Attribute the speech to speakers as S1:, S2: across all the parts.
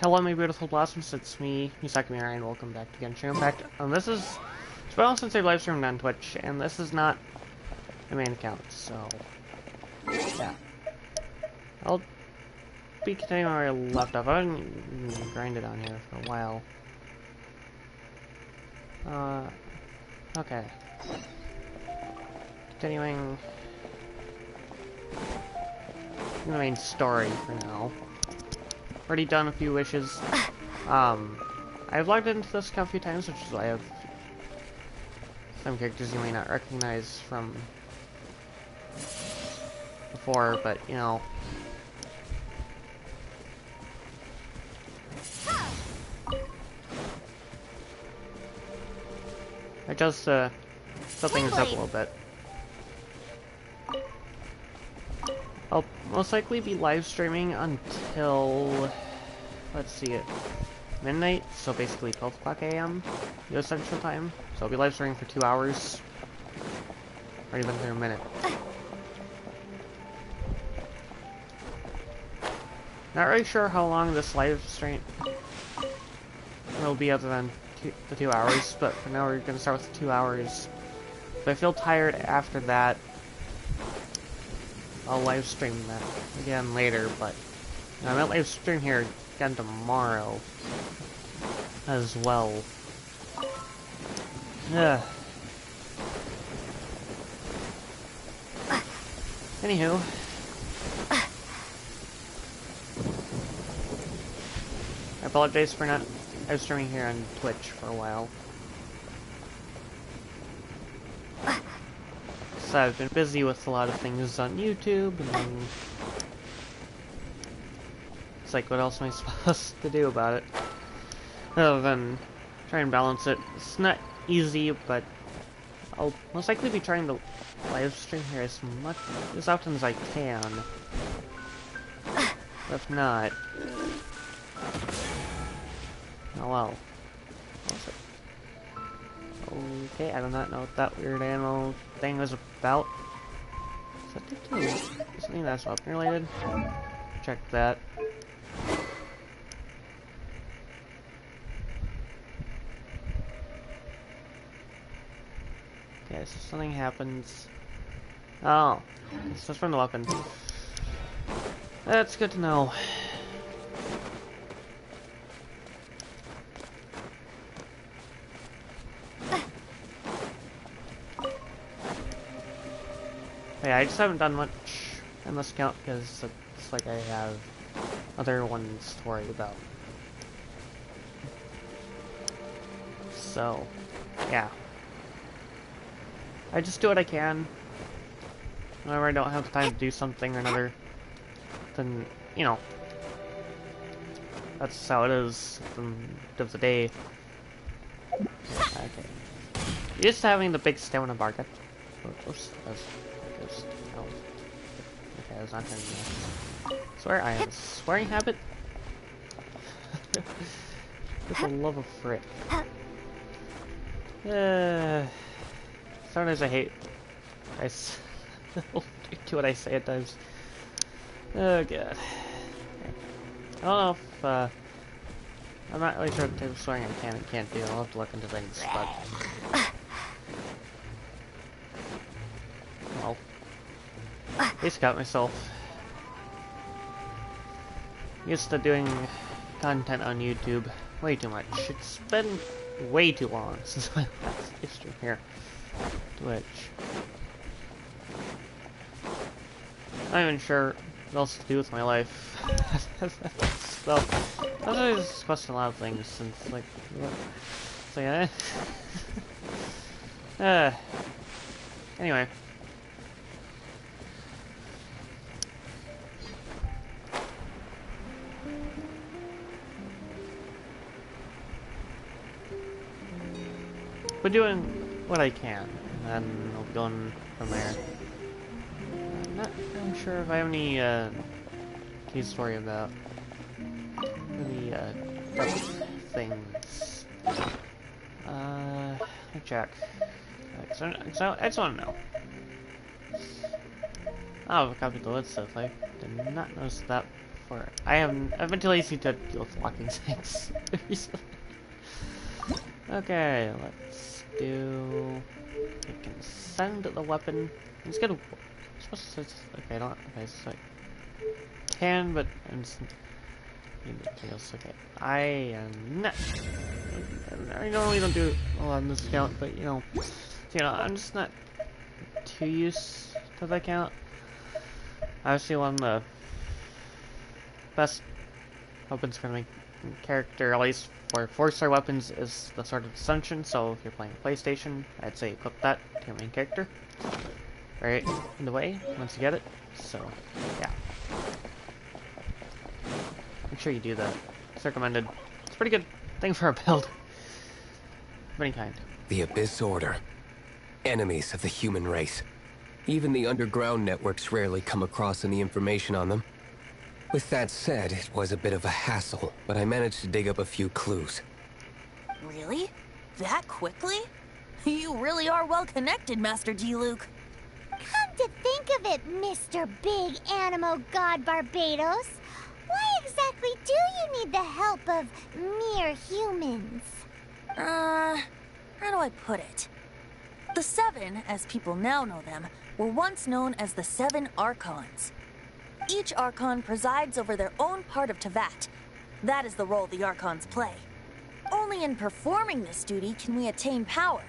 S1: Hello, my beautiful blossoms. It's me, Misaki Mirai, and welcome back to Genshin. In fact, it's been a while since I live streamed on Twitch, and this is not my main account, so yeah. I'll be continuing where I left off. I've been grinded on here for a while. Okay. Continuing the main story for now. Already done a few wishes. I've logged into this account a few times, which is why I have some characters you may not recognize from before, but you know. I just set things up a little bit. I'll most likely be live streaming until, let's see it, midnight, so basically 12 o'clock a.m. US Central Time. So I'll be live streaming for 2 hours, or even for a minute. Not really sure how long this live stream will be other than the 2 hours, but for now we're going to start with 2 hours. If I feel tired after that, I'll live stream that again later, but I might live stream here again tomorrow as well. Yeah. Anywho. I apologize for not live streaming here on Twitch for a while. So I've been busy with a lot of things on YouTube, and then it's like, what else am I supposed to do about it? Other than try and balance it. It's not easy, but I'll most likely be trying to live stream here as often as I can. But if not, oh well. Okay, I do not know what that weird animal thing was about. Is that something that's weapon related? Check that. Okay, so something happens. Oh, it's just from the weapon. That's good to know. Yeah, I just haven't done much in this account because it's like I have other ones to worry about. So, yeah. I just do what I can. Whenever I don't have time to do something or another, then, you know, that's how it is at the end of the day. Okay. Just having the big stamina bar. Okay, I was not hearing that. Swear I have a swearing habit? With the love of frick. Sometimes I hate I do what I say at times. Oh god. I don't know if I'm not really sure what type of swearing I can and can't do. I'll have to look into things, but well, I just got myself used to doing content on YouTube way too much. It's been way too long since my last stream here. Twitch. I'm not even sure what else to do with my life. So, I was always questioning a lot of things since, like, it's like, anyway. But doing what I can, and then I'll be going from there. I'm not really sure if I have any key story about any things. Let me check. I just want to know. Oh, I've copied the lid stuff. I did not notice that Or I've been too lazy to deal with locking things recently. Okay, let's do. I can send the weapon. Let's get a. Okay, I don't. Okay, so I can, but I'm just. Okay, I am not. I normally don't do a lot on this account, but I'm just not too used to the account. Obviously, one of the best weapons for my character, at least for 4-star weapons, is the Sword of Ascension. So if you're playing PlayStation, I'd say equip that to your main character. Right in the way once you get it. So yeah, make sure you do that. It's recommended. It's a pretty good thing for a build of any kind.
S2: The Abyss Order. Enemies of the human race. Even the underground networks rarely come across any information on them. With that said, it was a bit of a hassle, but I managed to dig up a few clues.
S3: Really? That quickly? You really are well connected, Master D. Luke.
S4: Come to think of it, Mr. Big Animo God Barbados, why exactly do you need the help of mere humans?
S3: How do I put it? The Seven, as people now know them, were once known as the Seven Archons. Each Archon presides over their own part of Tevat. That is the role the Archons play. Only in performing this duty can we attain power.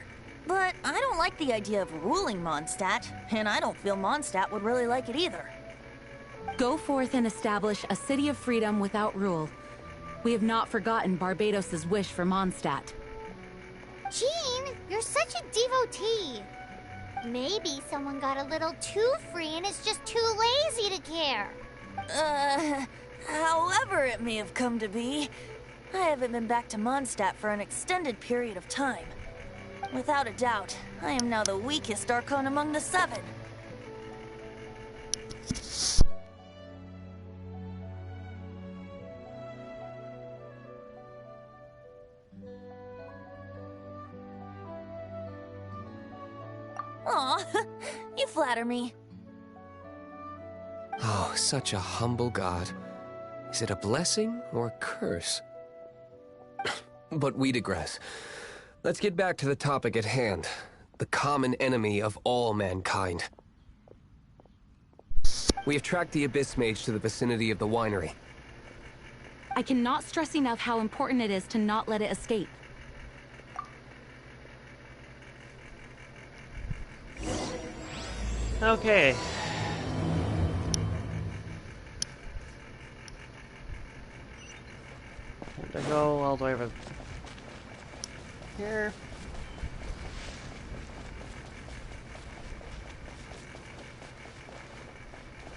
S3: But I don't like the idea of ruling Mondstadt, and I don't feel Mondstadt would really like it either.
S5: Go forth and establish a city of freedom without rule. We have not forgotten Barbados' wish for Mondstadt.
S4: Jean, you're such a devotee. Maybe someone got a little too free and is just too lazy to care.
S3: However it may have come to be, I haven't been back to Mondstadt for an extended period of time. Without a doubt, I am now the weakest Archon among the Seven. Aw, you flatter me.
S2: Oh, such a humble god. Is it a blessing or a curse? But we digress. Let's get back to the topic at hand. The common enemy of all mankind. We have tracked the Abyss Mage to the vicinity of the winery.
S5: I cannot stress enough how important it is to not let it escape.
S1: Okay. Time to go all the way over here.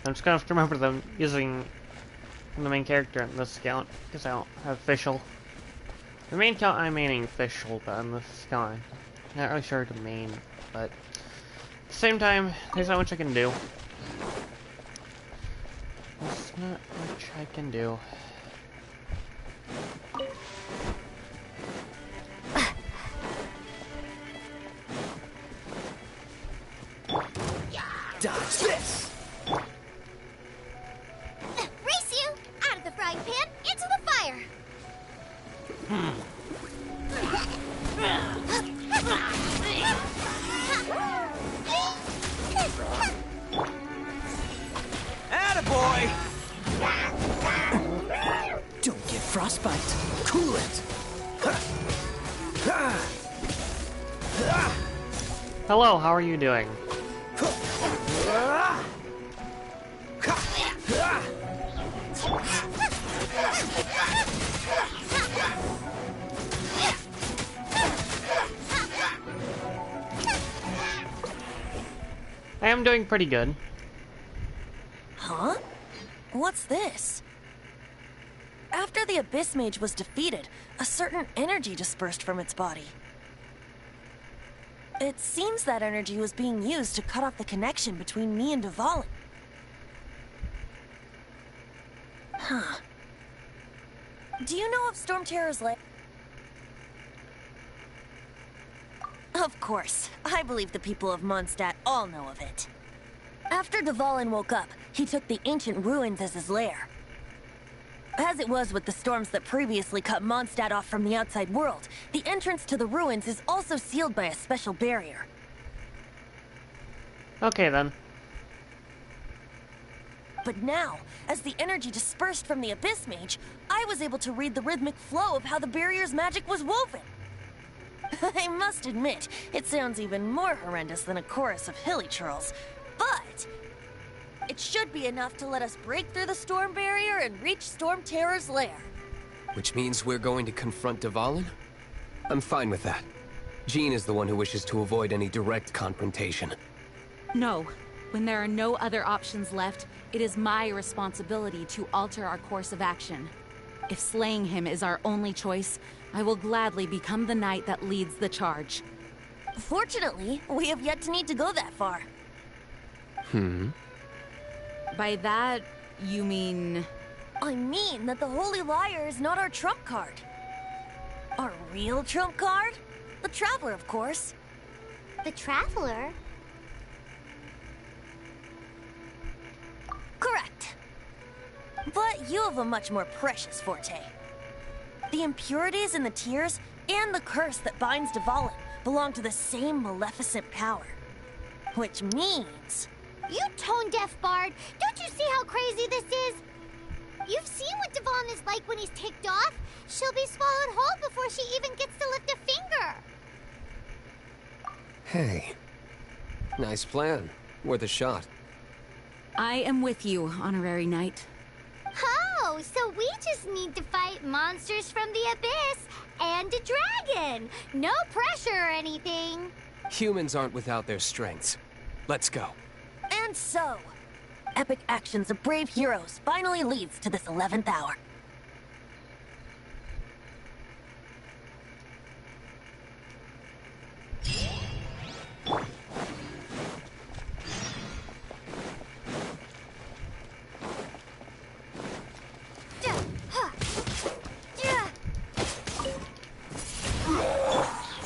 S1: I'm just gonna have to remember them using the main character in this account because I don't have official. The main account I'm maining official, but on this account I'm not really sure to main, but at the same time, there's not much I can do. There's not much I can do.
S2: Dodge this!
S4: Race you out of the frying pan into the fire.
S2: Attaboy! Don't get frostbite. Cool it.
S1: Hello, how are you doing? I am doing pretty good.
S3: Huh? What's this? After the Abyss Mage was defeated, a certain energy dispersed from its body. It seems that energy was being used to cut off the connection between me and Dvalin. Huh. Do you know of Storm Terror's lair? Of course. I believe the people of Mondstadt all know of it. After Dvalin woke up, he took the ancient ruins as his lair. As it was with the storms that previously cut Mondstadt off from the outside world, the entrance to the ruins is also sealed by a special barrier.
S1: Okay, then.
S3: But now, as the energy dispersed from the Abyss Mage, I was able to read the rhythmic flow of how the barrier's magic was woven. I must admit, it sounds even more horrendous than a chorus of hilly churls, but it should be enough to let us break through the storm barrier and reach Storm Terror's lair.
S2: Which means we're going to confront Dvalin? I'm fine with that. Jean is the one who wishes to avoid any direct confrontation.
S5: No. When there are no other options left, it is my responsibility to alter our course of action. If slaying him is our only choice, I will gladly become the knight that leads the charge.
S3: Fortunately, we have yet to need to go that far.
S5: By that, you mean...
S3: I mean that the Holy Liar is not our trump card. Our real trump card? The Traveler, of course.
S4: The Traveler?
S3: Correct. But you have a much more precious forte. The impurities in the tears and the curse that binds Dvalin belong to the same maleficent power. Which means...
S4: You tone-deaf bard! Don't you see how crazy this is? You've seen what Dvalin is like when he's ticked off. She'll be swallowed whole before she even gets to lift a finger.
S2: Hey. Nice plan. Worth a shot.
S5: I am with you, Honorary Knight.
S4: Oh, so we just need to fight monsters from the Abyss and a dragon. No pressure or anything.
S2: Humans aren't without their strengths. Let's go.
S3: And so, epic actions of brave heroes finally leads to this 11th hour.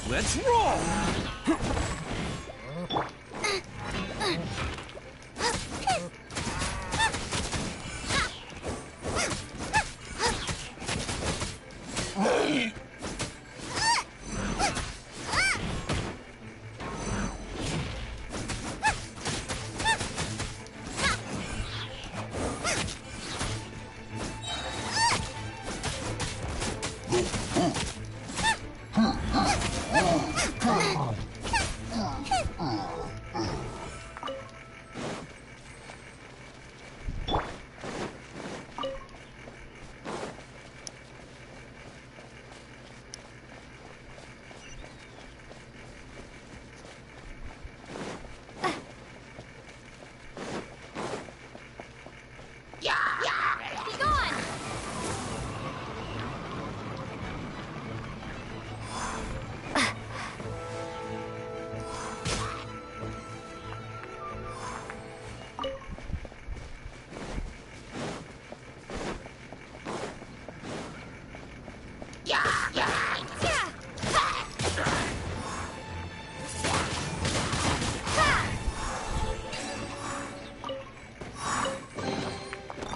S6: Let's roll!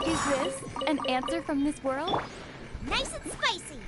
S7: Is this an answer from this world?
S4: Nice and spicy.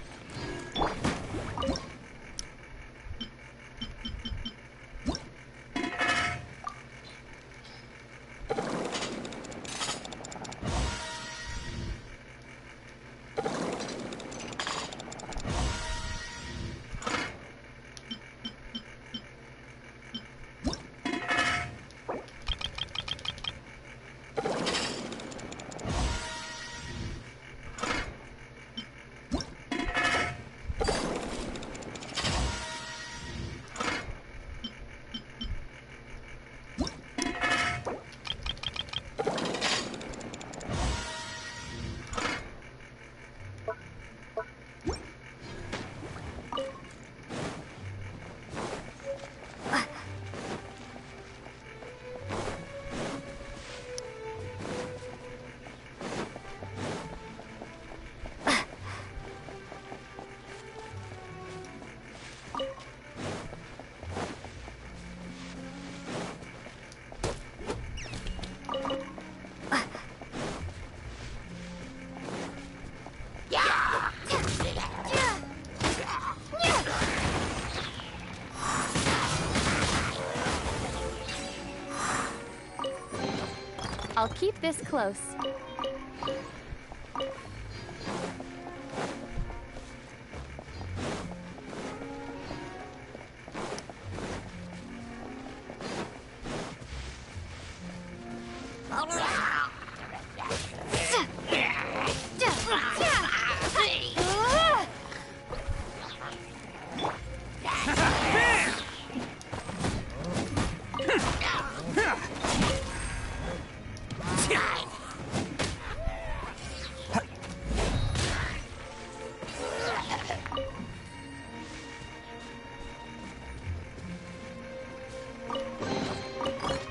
S7: Keep this close.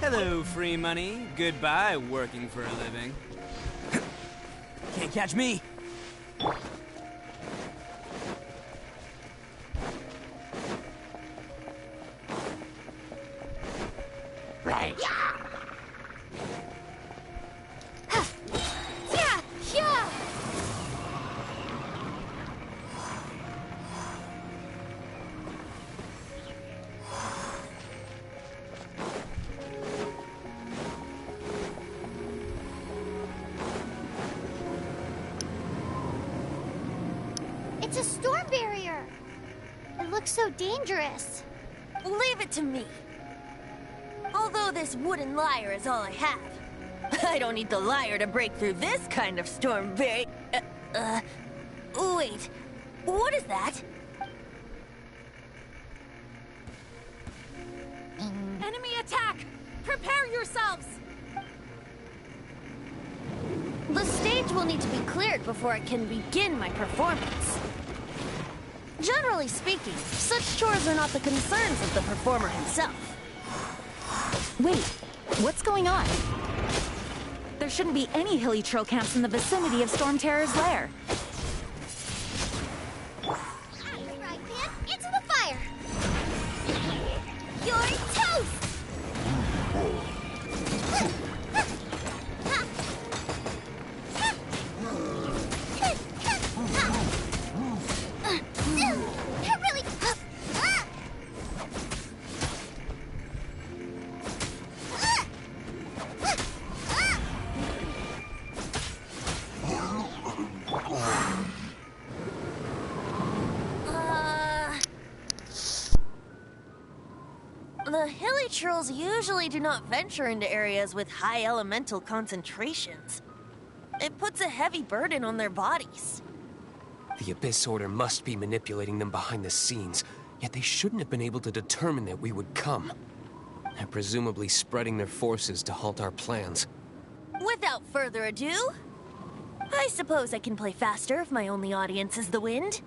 S6: Hello, free money. Goodbye, working for a living. Can't catch me.
S4: Right. It's a storm barrier. It looks so dangerous.
S3: Leave it to me. Although this wooden lyre is all I have, I don't need the lyre to break through this kind of storm barrier. Wait. What is that?
S5: Enemy attack! Prepare yourselves!
S3: The stage will need to be cleared before I can begin my performance. Generally speaking, such chores are not the concerns of the performer himself.
S5: Wait, what's going on? There shouldn't be any hilly trail camps in the vicinity of Storm Terror's lair.
S4: Right, man, into the fire. You're toast.
S3: The hilly trolls usually do not venture into areas with high elemental concentrations. It puts a heavy burden on their bodies.
S2: The Abyss Order must be manipulating them behind the scenes, yet they shouldn't have been able to determine that we would come. They're presumably spreading their forces to halt our plans.
S3: Without further ado, I suppose I can play faster if my only audience is the wind.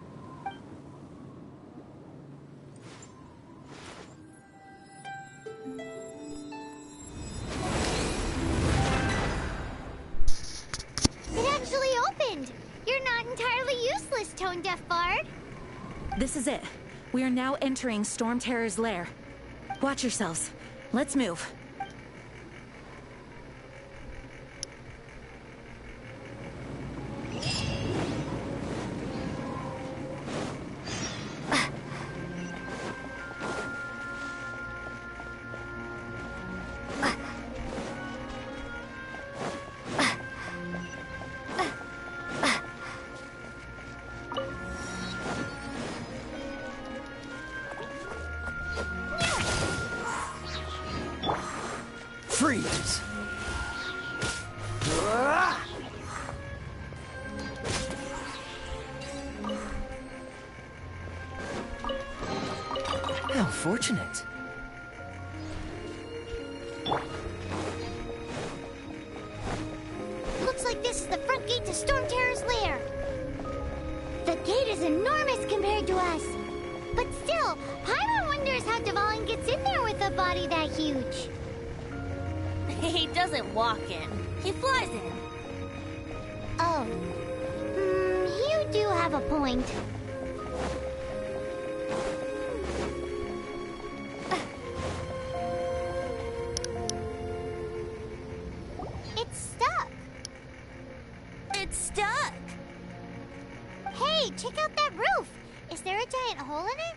S4: It actually opened. You're not entirely useless, Tone Deaf Bard.
S5: This is it. We are now entering Storm Terror's lair. Watch yourselves. Let's move.
S6: Freeze!
S8: How fortunate.
S4: Looks like this is the front gate to Storm Terror's lair. The gate is enormous compared to us. But still, Paimon wonders how Dvalin gets in there with a body that huge.
S3: He doesn't walk in. He flies in.
S4: Oh. You do have a point. It's stuck.
S3: It's stuck.
S4: Hey, check out that roof. Is there a giant hole in it?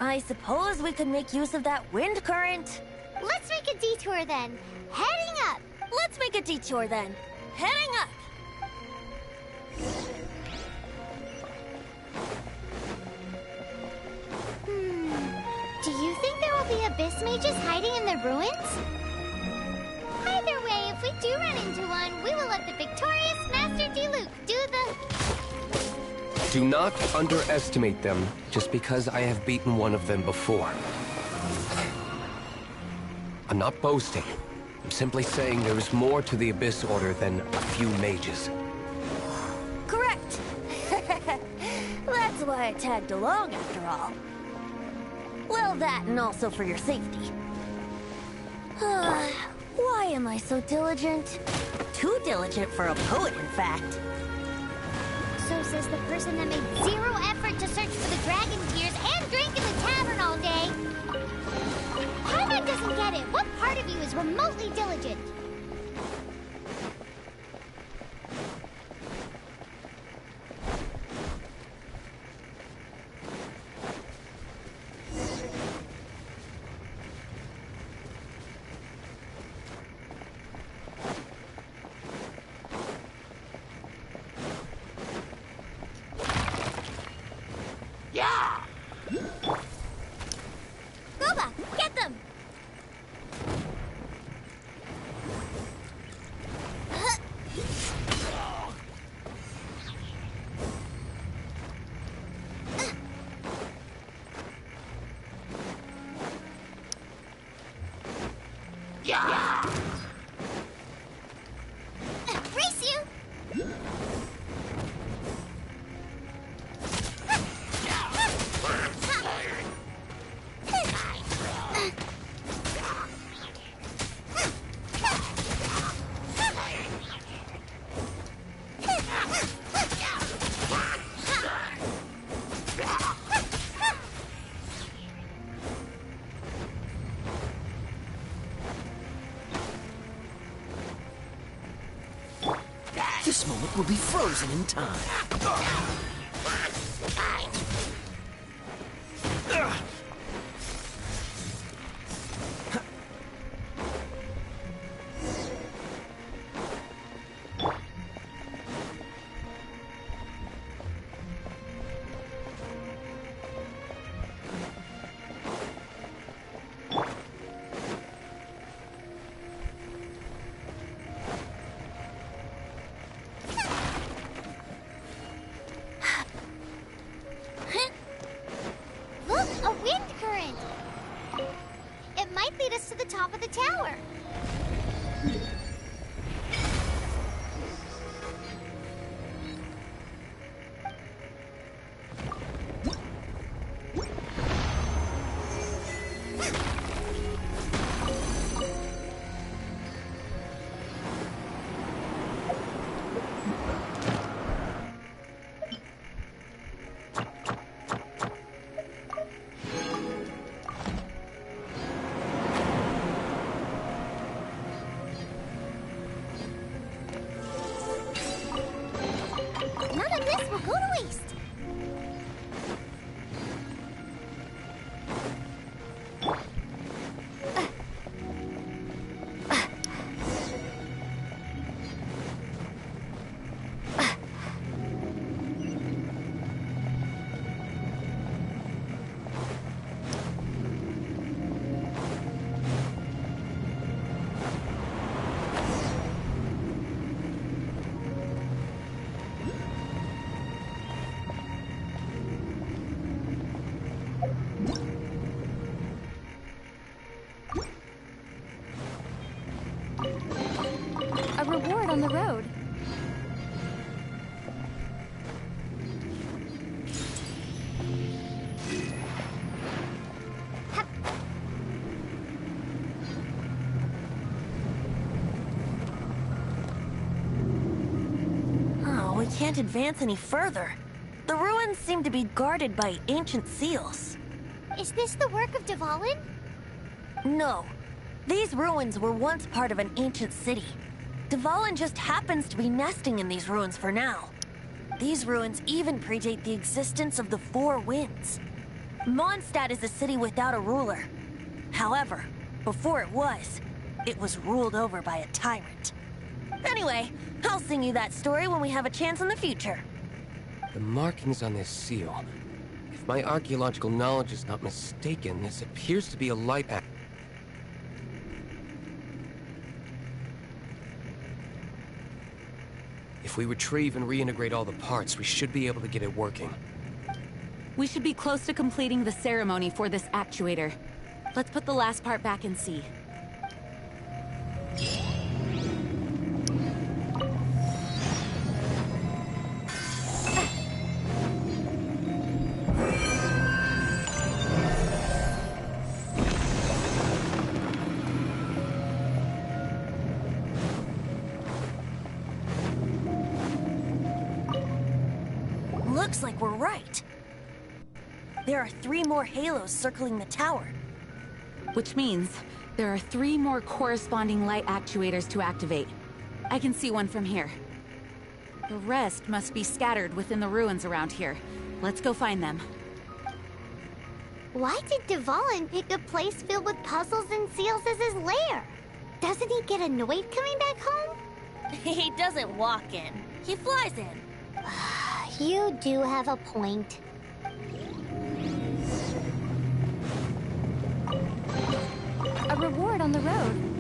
S3: I suppose we could make use of that wind current.
S4: Let's make a detour then. Heading up.
S3: Let's make a detour then. Heading up.
S4: Do you think there will be abyss mages hiding in the ruins? Either way, if we do run into one, we will let the victorious Master Diluc do the...
S2: Do not underestimate them just because I have beaten one of them before. I'm not boasting. I'm simply saying there is more to the Abyss Order than a few mages.
S3: Correct. That's why I tagged along after all. Well, that and also for your safety. Why am I so diligent? Too diligent for a poet, in fact.
S4: So says the person that made zero effort to search for the dragon tears and drink in the tavern all day. Paimon doesn't get it. What part of you is remotely diligent?
S3: Goba, get them!
S4: Race you!
S8: This moment will be frozen in time.
S4: Look, a wind current! It might lead us to the top of the tower. None of this will go to waste.
S7: A reward on the road.
S3: Oh, we can't advance any further. The ruins seem to be guarded by ancient seals.
S4: Is this the work of Dvalin?
S3: No. These ruins were once part of an ancient city. Dvalin just happens to be nesting in these ruins for now. These ruins even predate the existence of the Four Winds. Mondstadt is a city without a ruler. However, before it was ruled over by a tyrant. Anyway, I'll sing you that story when we have a chance in the future.
S2: The markings on this seal. If my archaeological knowledge is not mistaken, this appears to be a light act. If we retrieve and reintegrate all the parts, we should be able to get it working.
S5: We should be close to completing the ceremony for this actuator. Let's put the last part back and see.
S3: Looks like we're right. There are 3 more halos circling the tower.
S5: Which means there are 3 more corresponding light actuators to activate. I can see one from here. The rest must be scattered within the ruins around here. Let's go find them.
S4: Why did Dvalin pick a place filled with puzzles and seals as his lair? Doesn't he get annoyed coming back home?
S3: He doesn't walk in. He flies in.
S4: You do have a point.
S7: A reward on the road.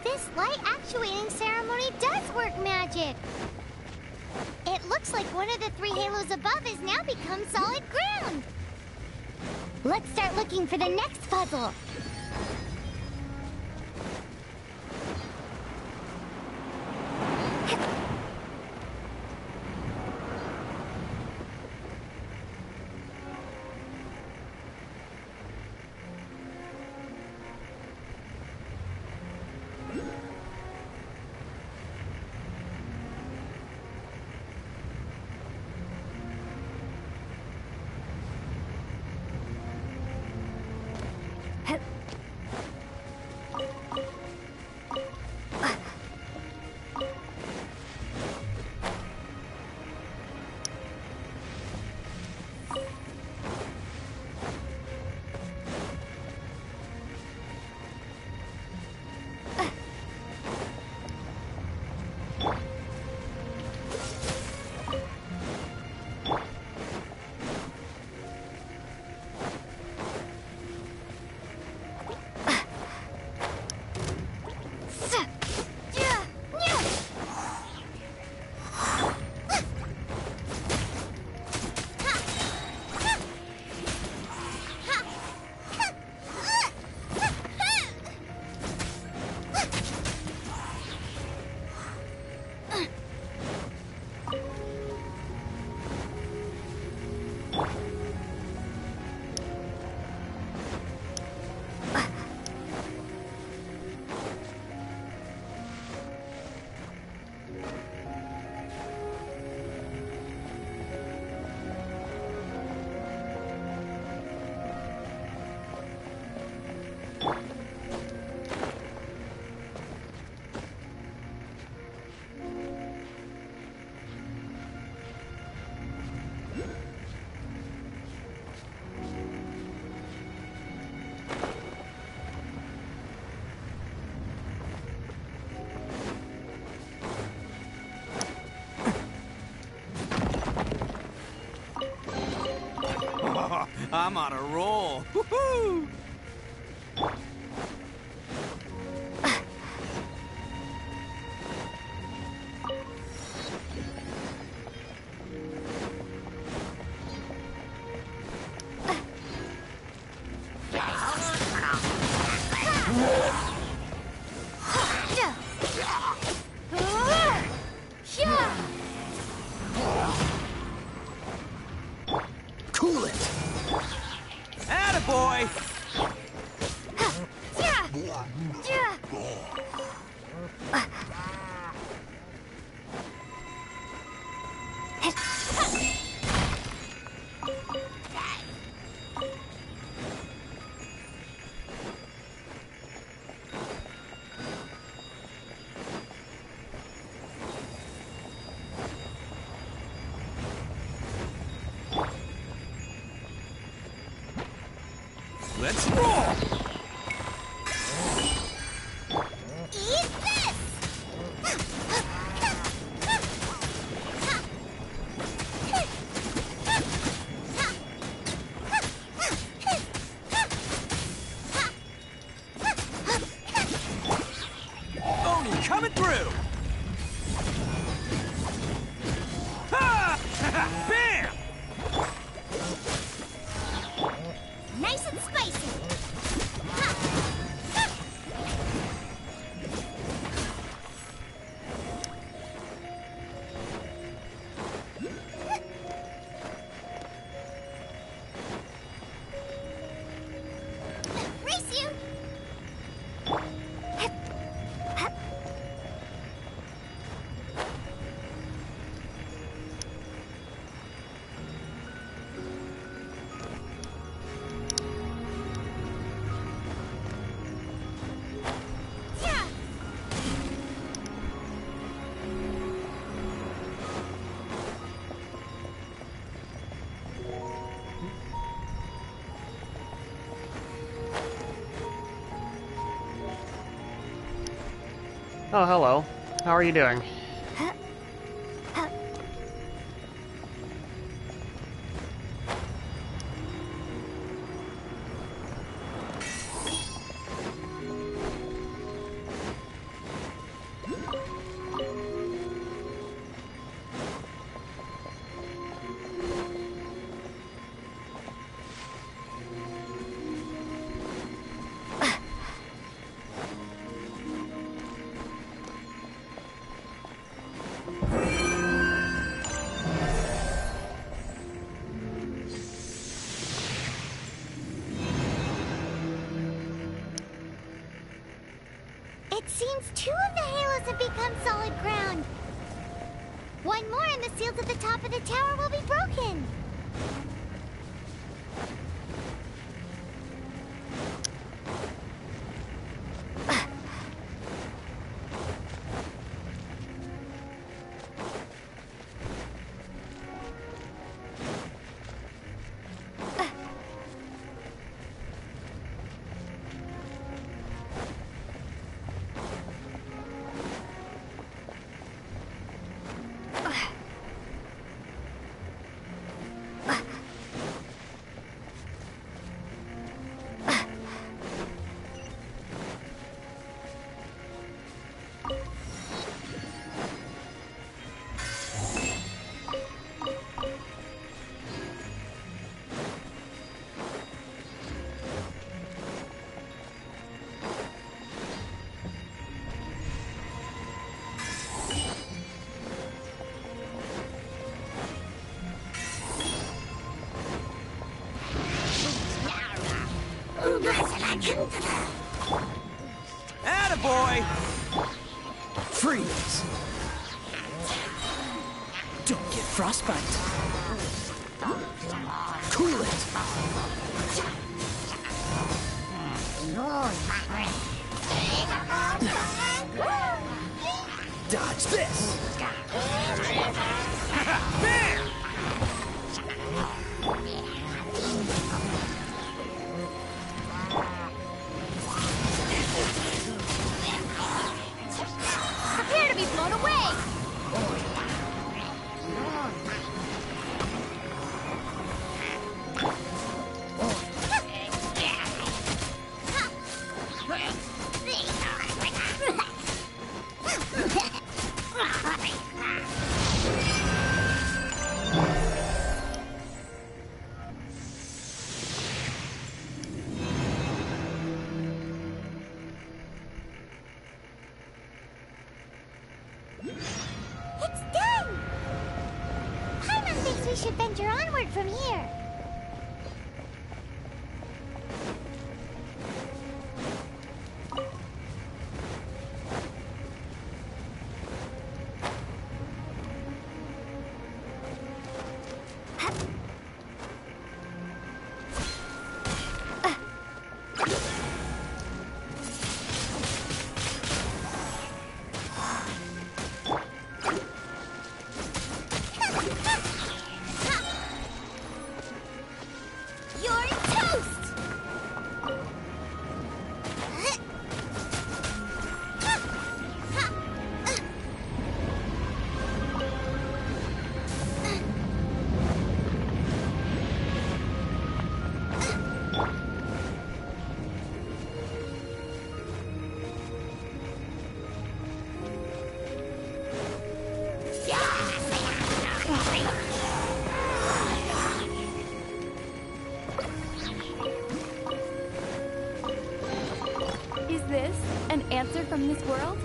S4: This light actuating ceremony does work magic! It looks like one of the 3 halos above has now become solid ground! Let's start looking for the next puzzle!
S6: I'm on a roll. Woohoo!
S8: Cool it.
S6: Attaboy! Let's roll!
S4: Eat this!
S6: Oni coming through! Ha! Bam!
S4: Nice and spicy. Race you! Yeah!
S1: Oh, hello. How are you doing?
S4: It seems 2 of the halos have become solid ground. 1 more and the seals at the top of the tower will be broken.
S6: Attaboy!
S8: Freeze. Don't get frostbite. Cool it. Dodge this.
S6: Bam!
S4: Prepare to be blown away! adventure onward from here.
S7: Is this an answer from this world?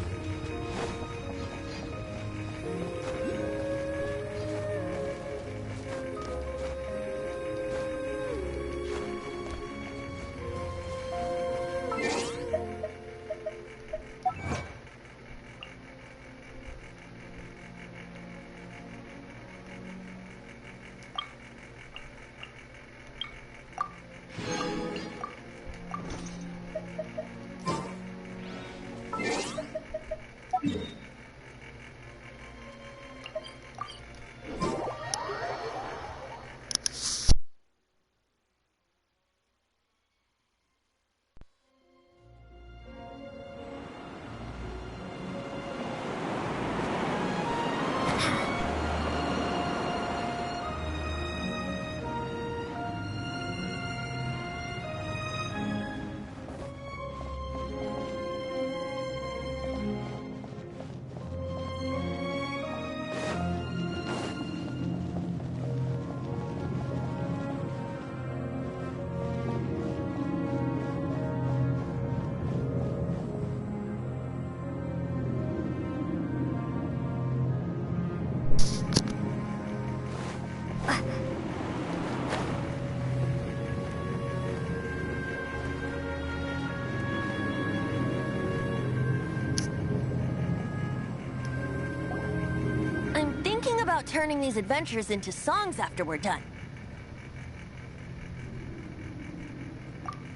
S3: About turning these adventures into songs after we're done.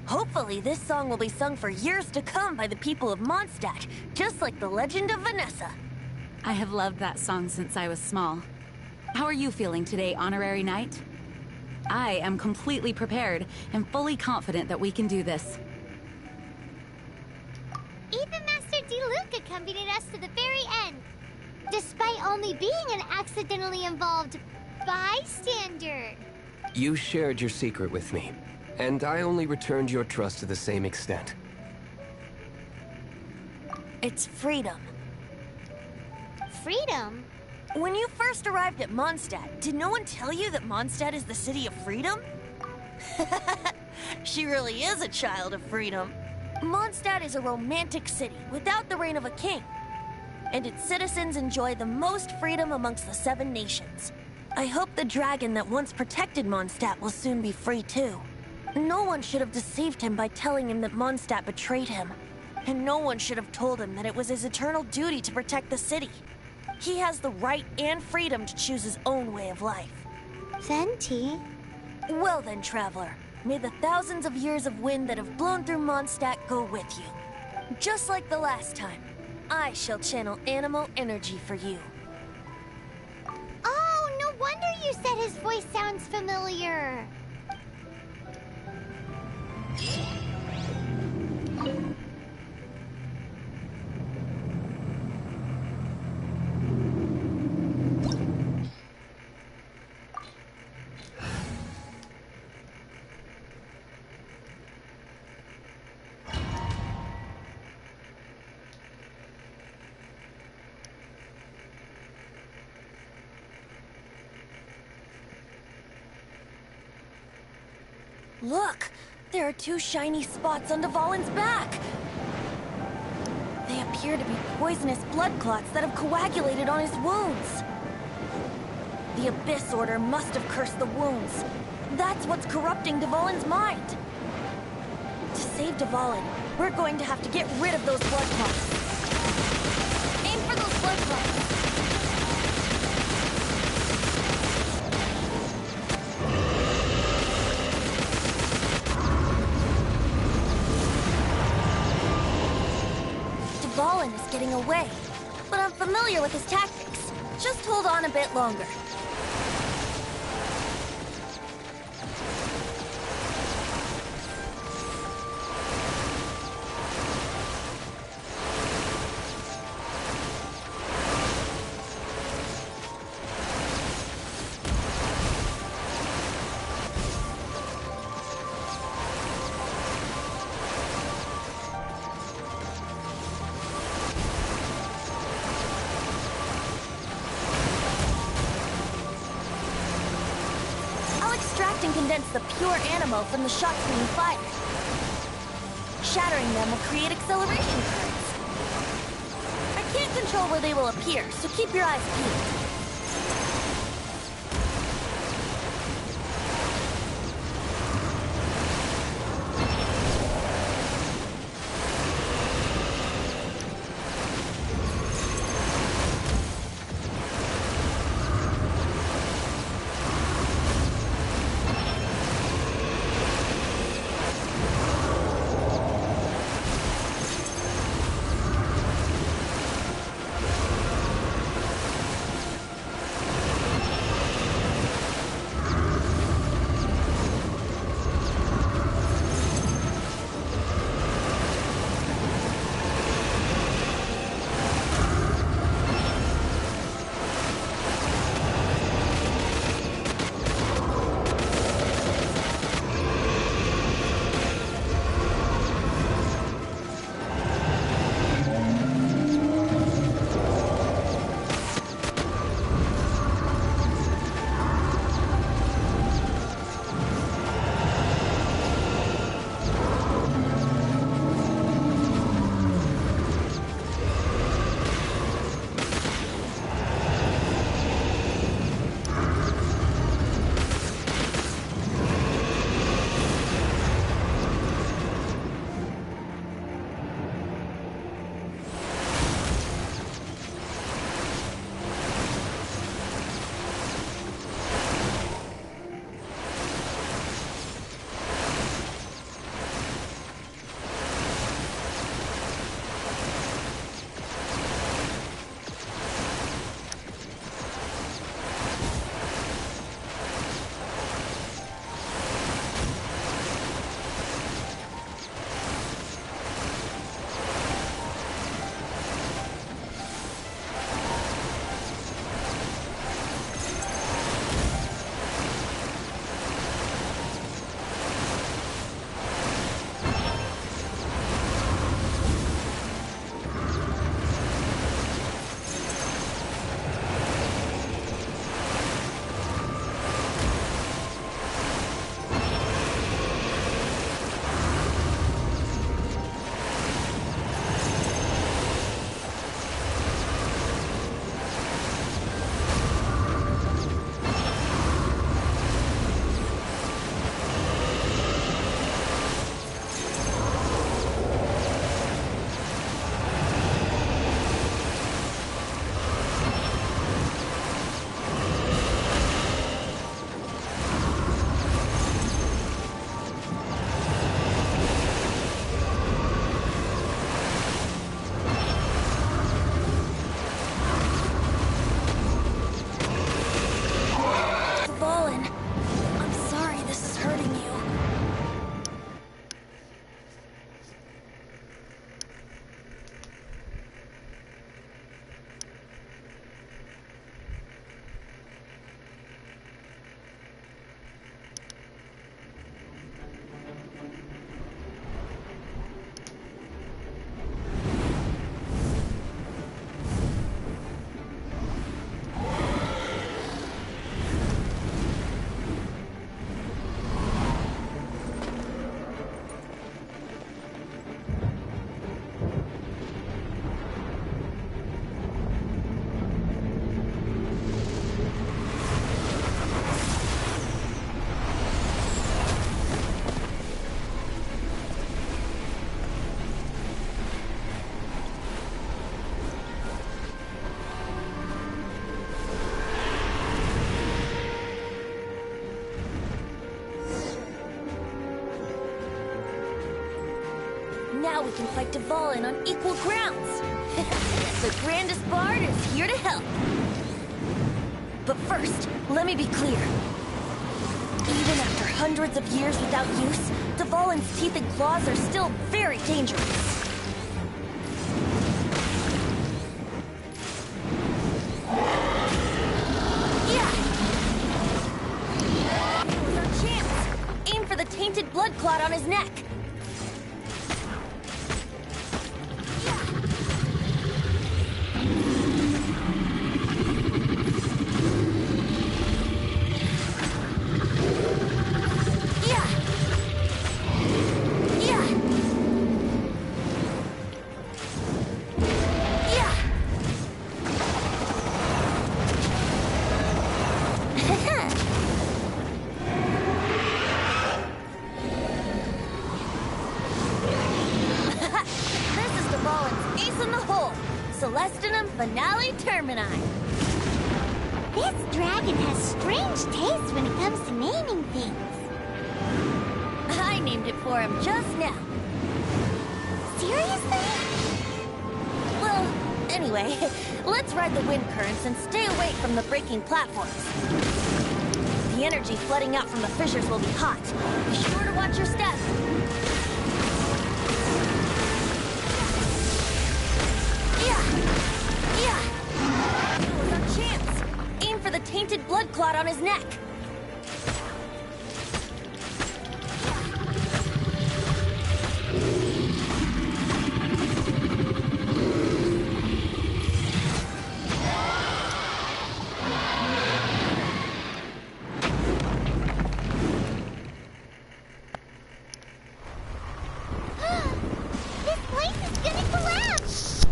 S3: Hopefully, this song will be sung for years to come by the people of Mondstadt, just like the legend of Vanessa.
S5: I have loved that song since I was small. How are you feeling today, Honorary Knight? I am completely prepared and fully confident that we can do this.
S4: Even Master D-Luke accompanied us to the very end, despite only being an accidentally involved bystander.
S2: You shared your secret with me, and I only returned your trust to the same extent.
S3: It's freedom.
S4: Freedom?
S3: When you first arrived at Mondstadt, did no one tell you that Mondstadt is the city of freedom? She really is a child of freedom. Mondstadt is a romantic city without the reign of a king, and its citizens enjoy the most freedom amongst the 7 nations. I hope the dragon that once protected Mondstadt will soon be free too. No one should have deceived him by telling him that Mondstadt betrayed him. And no one should have told him that it was his eternal duty to protect the city. He has the right and freedom to choose his own way of life.
S4: Venti?
S3: Well then, traveler, may the thousands of years of wind that have blown through Mondstadt go with you. Just like the last time, I shall channel animal energy for you.
S4: Oh, no wonder you said his voice sounds familiar.
S3: Look! There are 2 shiny spots on Dvalin's back! They appear to be poisonous blood clots that have coagulated on his wounds. The Abyss Order must have cursed the wounds. That's what's corrupting Dvalin's mind. To save Dvalin, we're going to have to get rid of those blood clots. Aim for those blood clots. Dvalin is getting away, but I'm familiar with his tactics. Just hold on a bit longer. And condense the pure animo from the shots being fired. Shattering them will create acceleration currents. I can't control where they will appear, so keep your eyes peeled. Now we can fight Dvalin on equal grounds. The grandest bard is here to help. But first, let me be clear. Even after hundreds of years without use, Dvalin's teeth and claws are still very dangerous. Tainted blood clot on his neck. Finale Termini.
S4: This dragon has strange taste when it comes to naming things.
S3: I named it for him just now.
S4: Seriously?
S3: Well, anyway, let's ride the wind currents and stay away from the breaking platforms. The energy flooding out from the fissures will be hot. Be sure to watch your step. The tainted blood clot on his neck.
S4: This place is gonna collapse!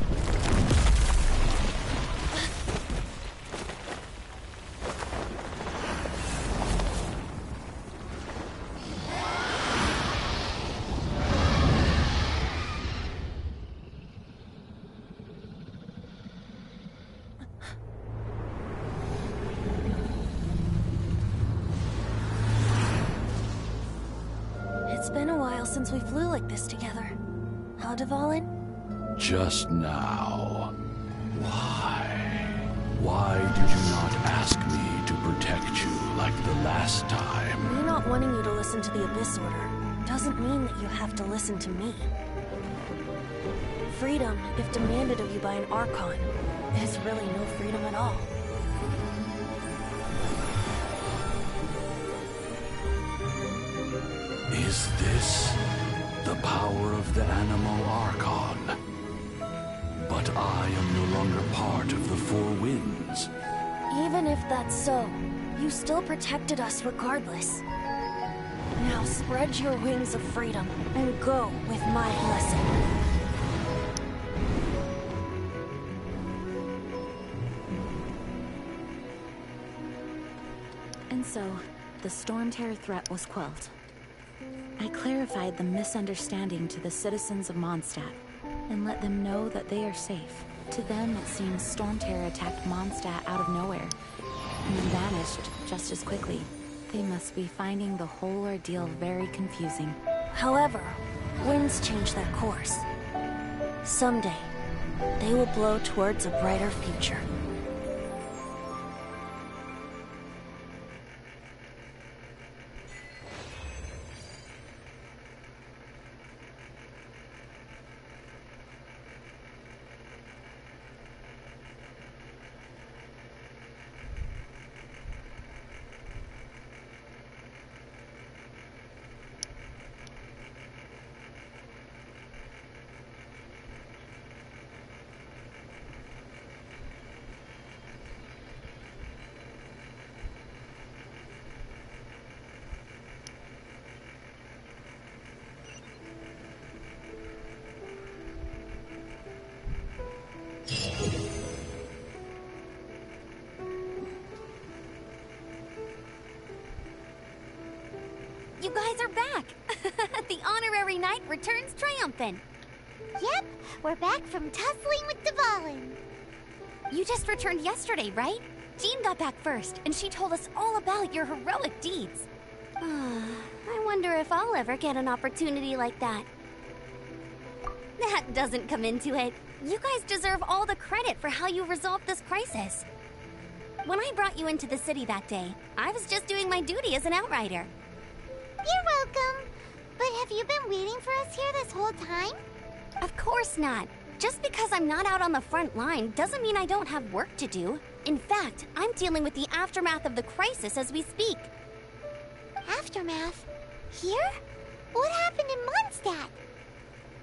S3: It's been a while since we flew like this together. Huh, Dvalin?
S9: Just now. Why? Why did you not ask me to protect you like the last time?
S3: Me not wanting you to listen to the Abyss Order doesn't mean that you have to listen to me. Freedom, if demanded of you by an Archon, is really no freedom at all.
S9: Is this the power of the Animo Archon? But I am no longer part of the Four Winds.
S3: Even if that's so, you still protected us regardless. Now spread your wings of freedom and go with my blessing.
S5: And so, the Storm Terror threat was quelled. I clarified the misunderstanding to the citizens of Mondstadt, and let them know that they are safe. To them, it seems Storm Terror attacked Mondstadt out of nowhere, and then vanished just as quickly. They must be finding the whole ordeal very confusing.
S3: However, winds change their course. Someday, they will blow towards a brighter future.
S4: You guys are back! The honorary knight returns triumphant. Yep, we're back from tussling with Dvalin.
S7: You just returned yesterday, right? Jean got back first, and she told us all about your heroic deeds.
S4: I wonder if I'll ever get an opportunity like that.
S7: That doesn't come into it. You guys deserve all the credit for how you resolved this crisis. When I brought you into the city that day, I was just doing my duty as an outrider.
S4: You're welcome. But have you been waiting for us here this whole time?
S7: Of course not. Just because I'm not out on the front line doesn't mean I don't have work to do. In fact, I'm dealing with the aftermath of the crisis as we speak.
S4: Aftermath? Here? What happened in Mondstadt?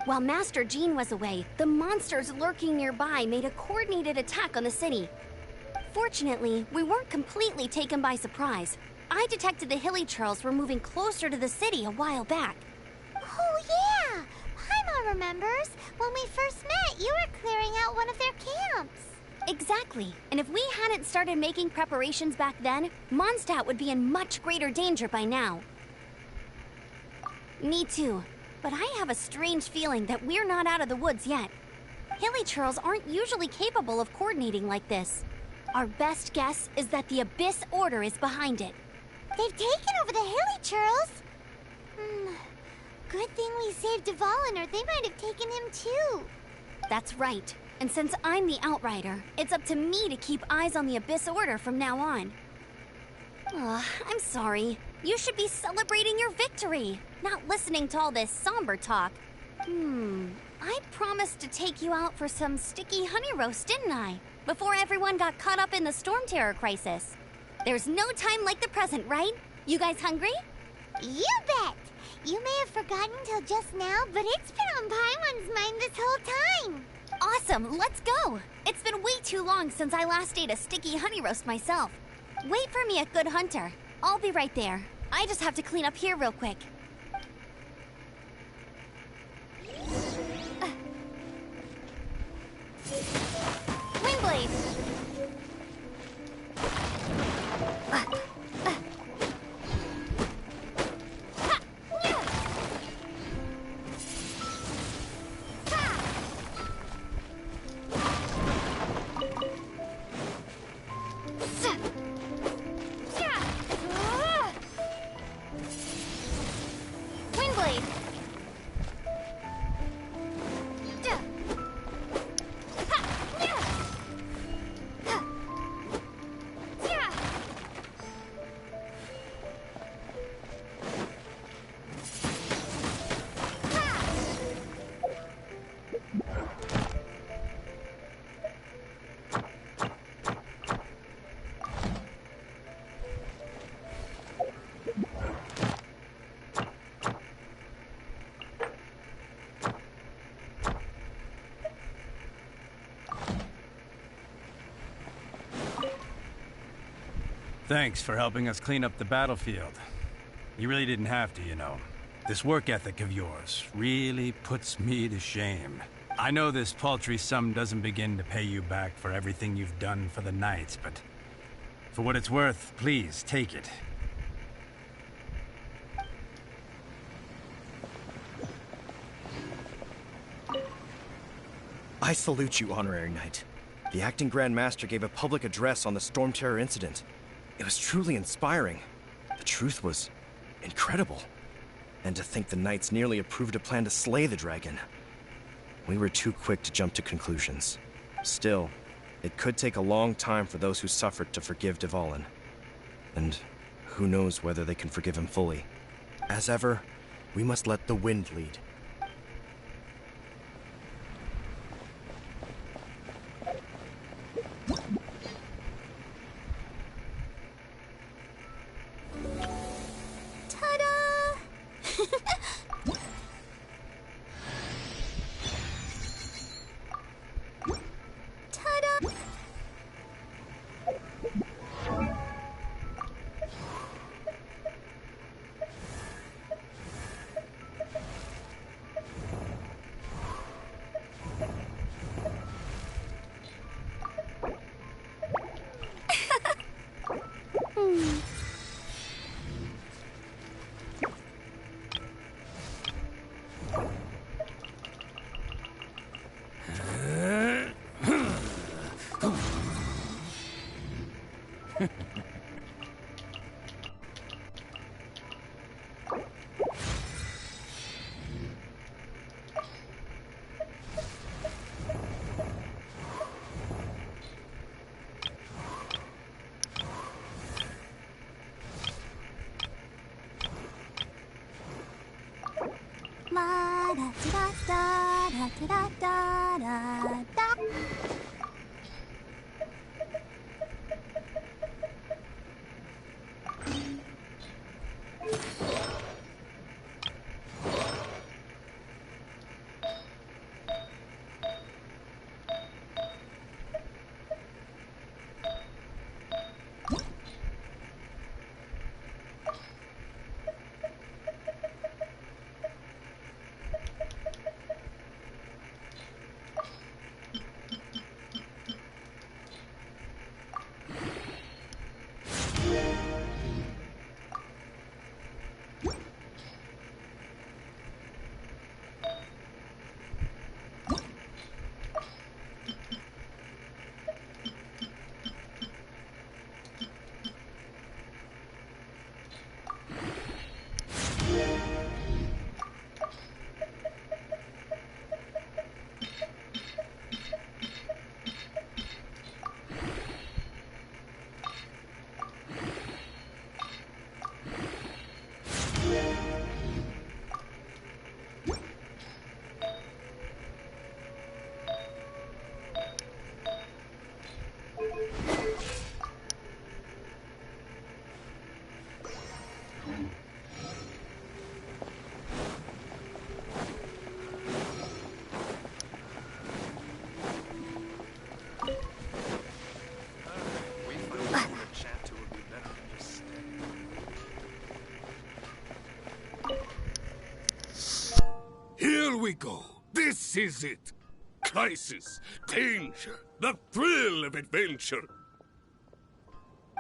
S7: While Master Jean was away, the monsters lurking nearby made a coordinated attack on the city. Fortunately, we weren't completely taken by surprise. I detected the Hilly Churls were moving closer to the city a while back.
S4: Oh yeah! Paimon remembers. When we first met, you were clearing out one of their camps.
S7: Exactly. And if we hadn't started making preparations back then, Mondstadt would be in much greater danger by now. Me too. But I have a strange feeling that we're not out of the woods yet. Hilly Churls aren't usually capable of coordinating like this. Our best guess is that the Abyss Order is behind it.
S4: They've taken over the Hilly Churls. Good thing we saved Dvalin, or they might have taken him too.
S7: That's right. And since I'm the Outrider, it's up to me to keep eyes on the Abyss Order from now on. I'm sorry. You should be celebrating your victory, not listening to all this somber talk. I promised to take you out for some sticky honey roast, didn't I? Before everyone got caught up in the Storm Terror crisis. There's no time like the present, right? You guys hungry?
S4: You bet! You may have forgotten till just now, but it's been on Paimon's mind this whole time.
S7: Awesome, let's go! It's been way too long since I last ate a sticky honey roast myself. Wait for me at Good Hunter. I'll be right there. I just have to clean up here real quick. Windblade!
S6: Thanks for helping us clean up the battlefield. You really didn't have to, you know. This work ethic of yours really puts me to shame. I know this paltry sum doesn't begin to pay you back for everything you've done for the Knights, but for what it's worth, please take it.
S10: I salute you, Honorary Knight. The Acting Grand Master gave a public address on the Storm Terror incident. It was truly inspiring. The truth was incredible. And to think the Knights nearly approved a plan to slay the dragon. We were too quick to jump to conclusions. Still, it could take a long time for those who suffered to forgive Dvalin. And who knows whether they can forgive him fully. As ever, we must let the wind lead.
S7: Ma da da da da da da da da.
S11: Here we go. This is it. Crisis, danger, the thrill of adventure.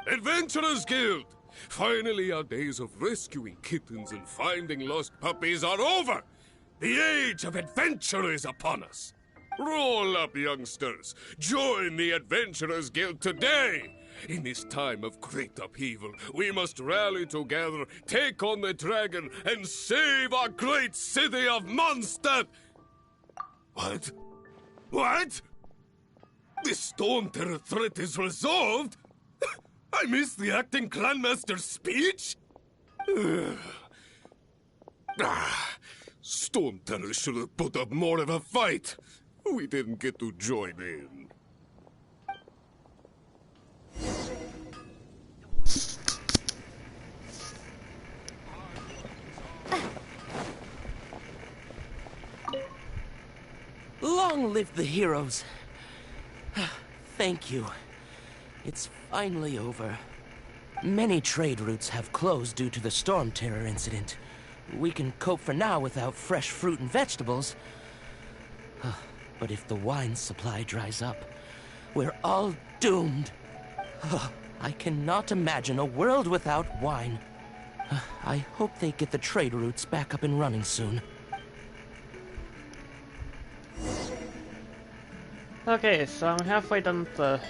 S11: Adventurers Guild! Finally, our days of rescuing kittens and finding lost puppies are over! The age of adventure is upon us! Roll up, youngsters! Join the Adventurers Guild today! In this time of great upheaval, we must rally together, take on the dragon, and save our great city of Mondstadt! What? What? The Storm Terror threat is resolved? I missed the acting clanmaster's speech? Storm Terror should have put up more of a fight. We didn't get to join in.
S8: Long live the heroes. Thank you. It's finally over. Many trade routes have closed due to the Storm Terror incident. We can cope for now without fresh fruit and vegetables. But if the wine supply dries up, we're all doomed. I cannot imagine a world without wine. I hope they get the trade routes back up and running soon.
S1: Okay, so I'm halfway done with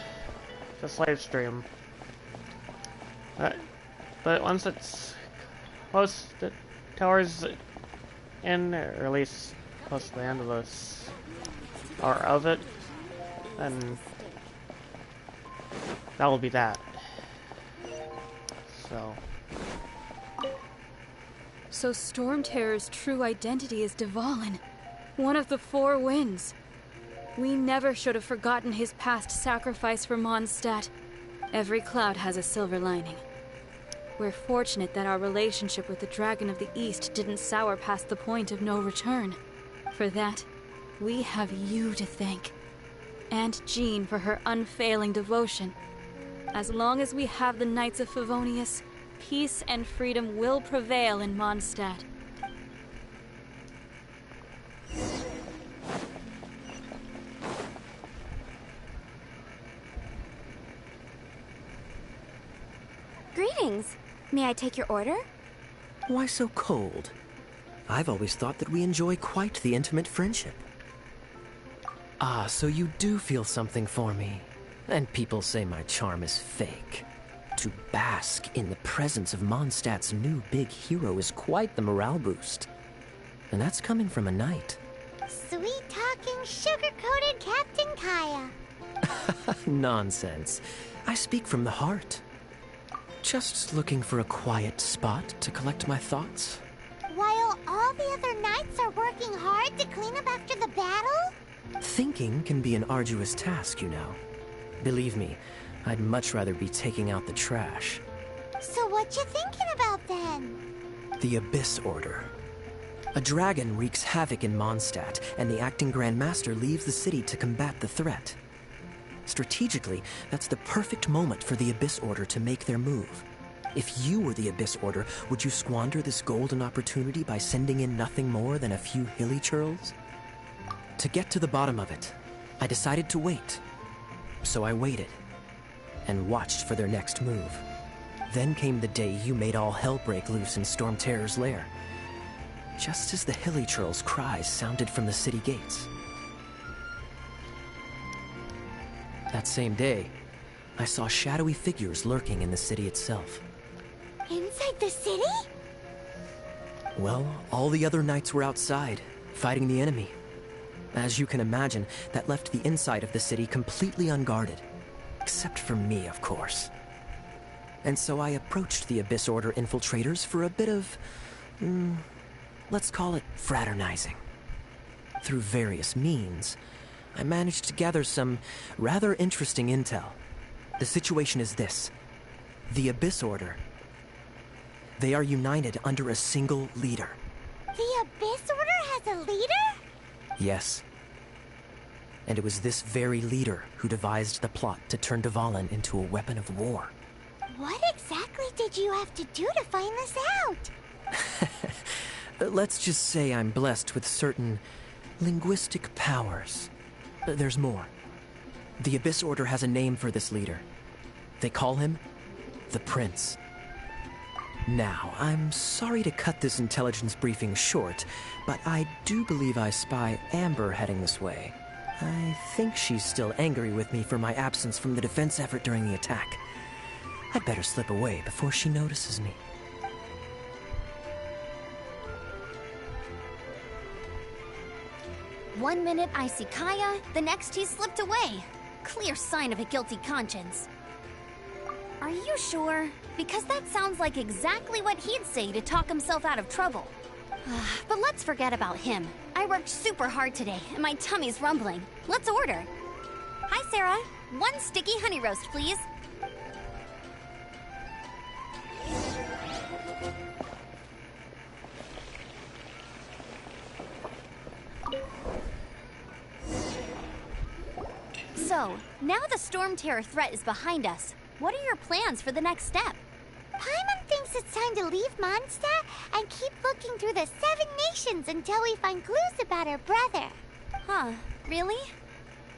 S1: this live stream. But once it's close to towards in, or at least close to the end of this, or of it, then that will be that.
S12: So Storm Terror's true identity is Dvalin, one of the Four Winds. We never should have forgotten his past sacrifice for Mondstadt. Every cloud has a silver lining. We're fortunate that our relationship with the Dragon of the East didn't sour past the point of no return. For that, we have you to thank. And Jean for her unfailing devotion. As long as we have the Knights of Favonius, peace and freedom will prevail in Mondstadt.
S7: Greetings. May I take your order?
S13: Why so cold? I've always thought that we enjoy quite the intimate friendship. Ah, so you do feel something for me. And people say my charm is fake. To bask in the presence of Mondstadt's new big hero is quite the morale boost. And that's coming from a knight.
S4: Sweet-talking, sugar-coated Captain Kaya.
S13: Nonsense. I speak from the heart. Just looking for a quiet spot to collect my thoughts.
S4: While all the other knights are working hard to clean up after the battle?
S13: Thinking can be an arduous task, you know. Believe me, I'd much rather be taking out the trash.
S4: So what you thinking about then?
S13: The Abyss Order. A dragon wreaks havoc in Mondstadt, and the acting Grand Master leaves the city to combat the threat. Strategically, that's the perfect moment for the Abyss Order to make their move. If you were the Abyss Order, would you squander this golden opportunity by sending in nothing more than a few hilly churls? To get to the bottom of it, I decided to wait. So I waited, and watched for their next move. Then came the day you made all hell break loose in Storm Terror's lair. Just as the hilly churls' cries sounded from the city gates. That same day, I saw shadowy figures lurking in the city itself.
S4: Inside the city?
S13: Well, all the other knights were outside, fighting the enemy. As you can imagine, that left the inside of the city completely unguarded. Except for me, of course. And so I approached the Abyss Order infiltrators for a bit of... let's call it fraternizing. Through various means, I managed to gather some rather interesting intel. The situation is this. The Abyss Order. They are united under a single leader.
S4: The Abyss Order has a leader?
S13: Yes. And it was this very leader who devised the plot to turn Dvalin into a weapon of war.
S4: What exactly did you have to do to find this out?
S13: Let's just say I'm blessed with certain linguistic powers. There's more. The Abyss Order has a name for this leader. They call him the Prince. Now, I'm sorry to cut this intelligence briefing short, but I do believe I spy Amber heading this way. I think she's still angry with me for my absence from the defense effort during the attack. I'd better slip away before she notices me.
S7: One minute I see Kaya, the next he slipped away. Clear sign of a guilty conscience. Are you sure? Because that sounds like exactly what he'd say to talk himself out of trouble. But let's forget about him. I worked super hard today, and my tummy's rumbling. Let's order. Hi, Sarah. One sticky honey roast, please. So, now the Storm Terror threat is behind us. What are your plans for the next step?
S4: Paimon thinks it's time to leave Mondstadt and keep looking through the 7 nations until we find clues about her brother.
S7: Huh, really?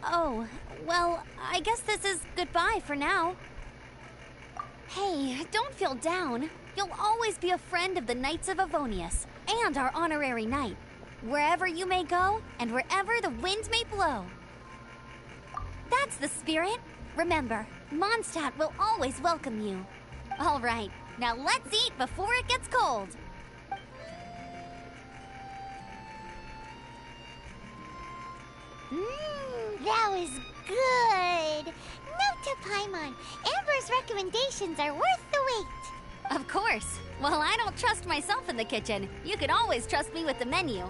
S7: Oh, well, I guess this is goodbye for now. Hey, don't feel down. You'll always be a friend of the Knights of Avonius, and our honorary knight. Wherever you may go, and wherever the wind may blow. That's the spirit. Remember, Mondstadt will always welcome you. All right, now let's eat before it gets cold.
S4: That was good. Note to Paimon, Amber's recommendations are worth the wait.
S7: Of course. Well, I don't trust myself in the kitchen. You can always trust me with the menu.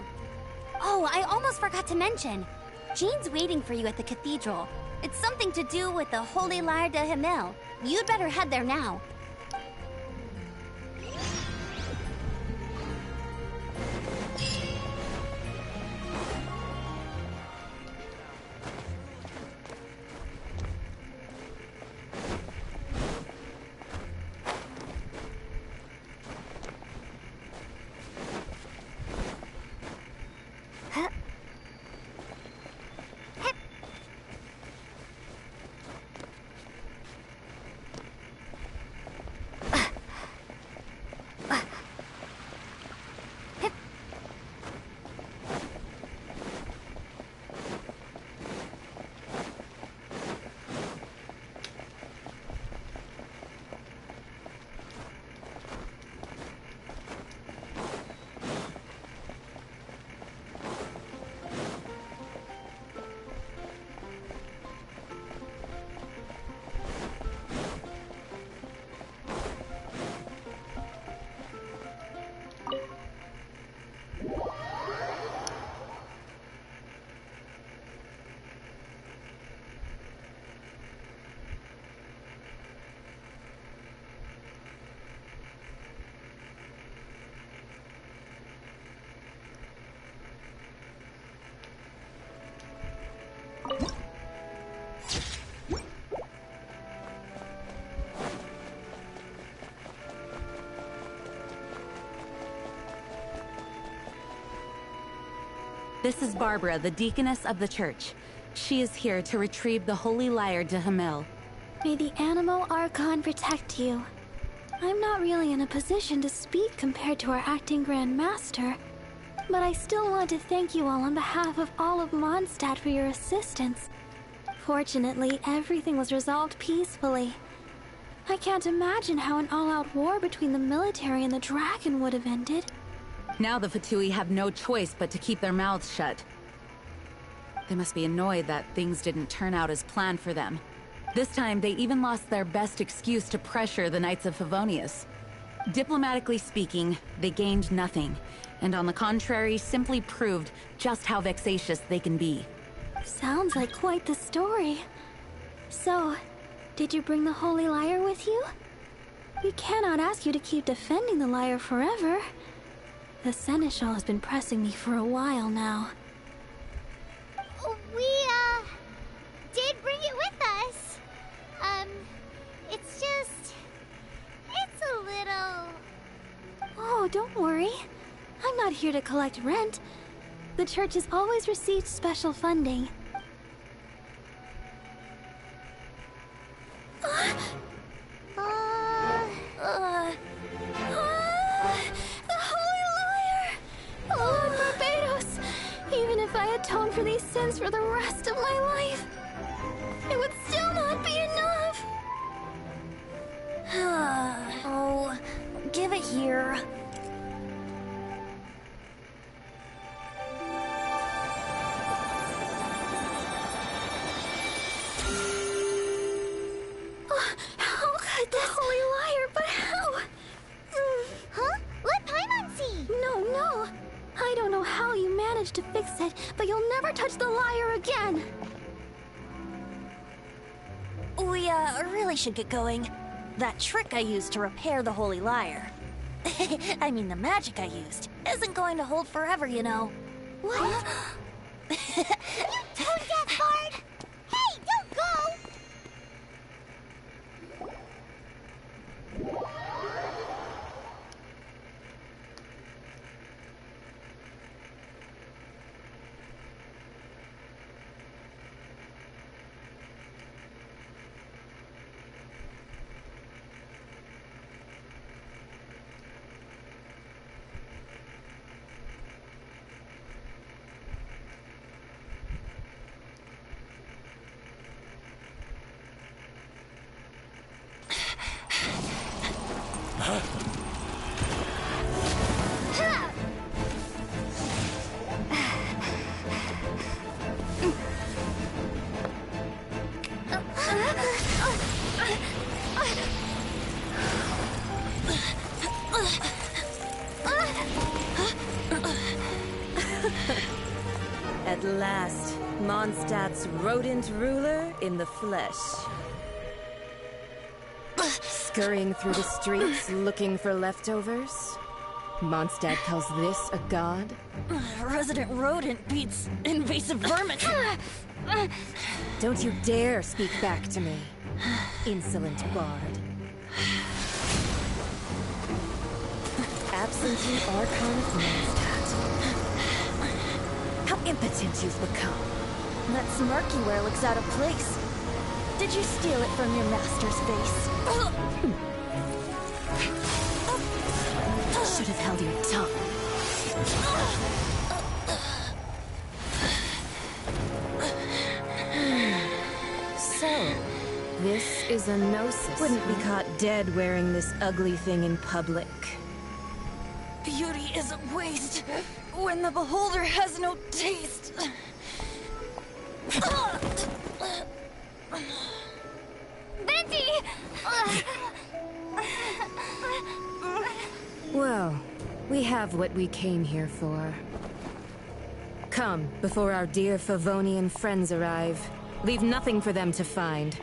S7: Oh, I almost forgot to mention. Jean's waiting for you at the cathedral. It's something to do with the Holy Lyre de Himmel. You'd better head there now.
S5: This is Barbara, the deaconess of the church. She is here to retrieve the Holy Lyre de Hamel.
S14: May the Animo Archon protect you. I'm not really in a position to speak compared to our acting Grand Master, but I still want to thank you all on behalf of all of Mondstadt for your assistance. Fortunately, everything was resolved peacefully. I can't imagine how an all-out war between the military and the dragon would have ended.
S5: Now the Fatui have no choice but to keep their mouths shut. They must be annoyed that things didn't turn out as planned for them. This time, they even lost their best excuse to pressure the Knights of Favonius. Diplomatically speaking, they gained nothing, and on the contrary, simply proved just how vexatious they can be.
S14: Sounds like quite the story. So, did you bring the Holy Lyre with you? We cannot ask you to keep defending the lyre forever. The Seneschal has been pressing me for a while now.
S4: We, did bring it with us. It's a little...
S14: Oh, don't worry. I'm not here to collect rent. The church has always received special funding. The Holy Lyre! Lord Barbados! Even if I atone for these sins for the rest of my life, it would still not be enough!
S3: Oh, give it here.
S14: How could this Holy Lyre, but how?
S4: Huh? Let Paimon see!
S14: No. I don't know how you managed to fix it, but you'll never touch the lyre again!
S3: We, really should get going. That trick I used to repair the Holy Lyre. I mean, the magic I used isn't going to hold forever, you know.
S14: What?
S4: You tone-deaf bard! Hey, don't go!
S15: At last, Mondstadt's rodent ruler in the flesh. Scurrying through the streets looking for leftovers? Mondstadt calls this a god?
S3: Resident rodent beats invasive vermin.
S15: Don't you dare speak back to me, insolent bard. Absentee Archon of Mondstadt. How impotent you've become.
S3: That smirk you wear looks out of place. Did you steal it from your master's face?
S15: Should have held your tongue. So, this is a gnosis. Wouldn't be caught dead wearing this ugly thing in public.
S3: Beauty is a waste when the beholder has no taste.
S4: Venti!
S15: Well, we have what we came here for. Come, before our dear Favonian friends arrive. Leave nothing for them to find.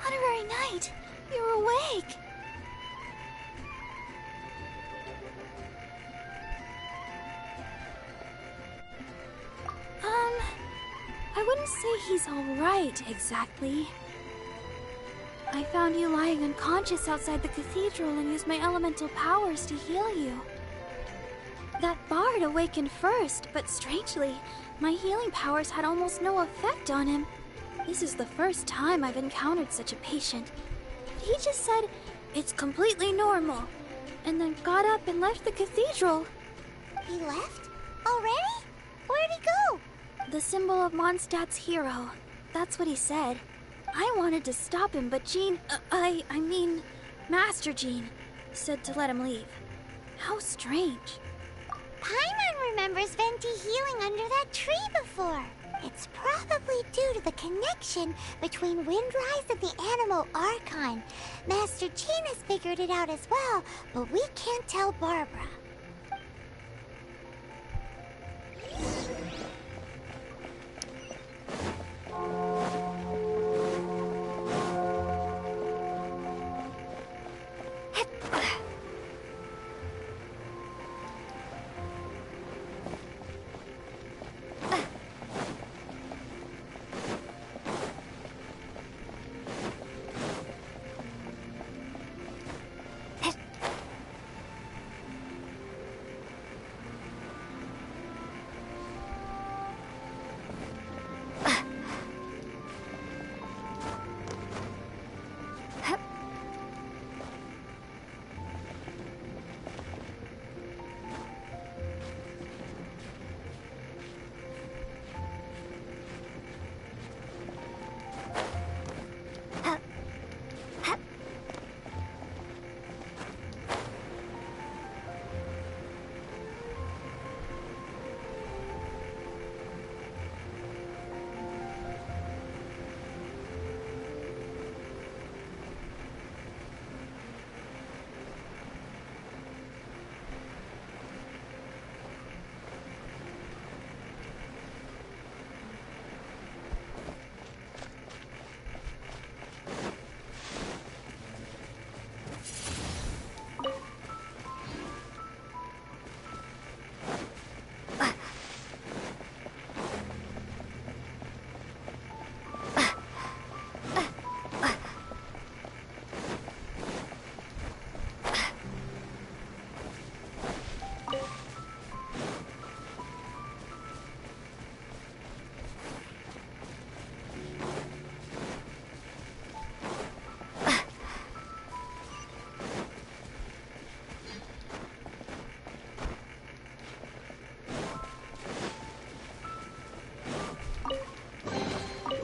S14: Honorary Knight, you're awake. wouldn't say he's alright, exactly. I found you lying unconscious outside the cathedral and used my elemental powers to heal you. That bard awakened first, but strangely, my healing powers had almost no effect on him. This is the first time I've encountered such a patient. He just said, it's completely normal, and then got up and left the cathedral.
S4: He left? Already? Where'd he go?
S14: The symbol of Mondstadt's hero. That's what he said. I wanted to stop him, but Jean, I mean, Master Jean, said to let him leave. How strange.
S4: Paimon remembers Venti healing under that tree before. It's probably due to the connection between Windrise and the Animal Archon. Master Jean has figured it out as well, but we can't tell Barbara.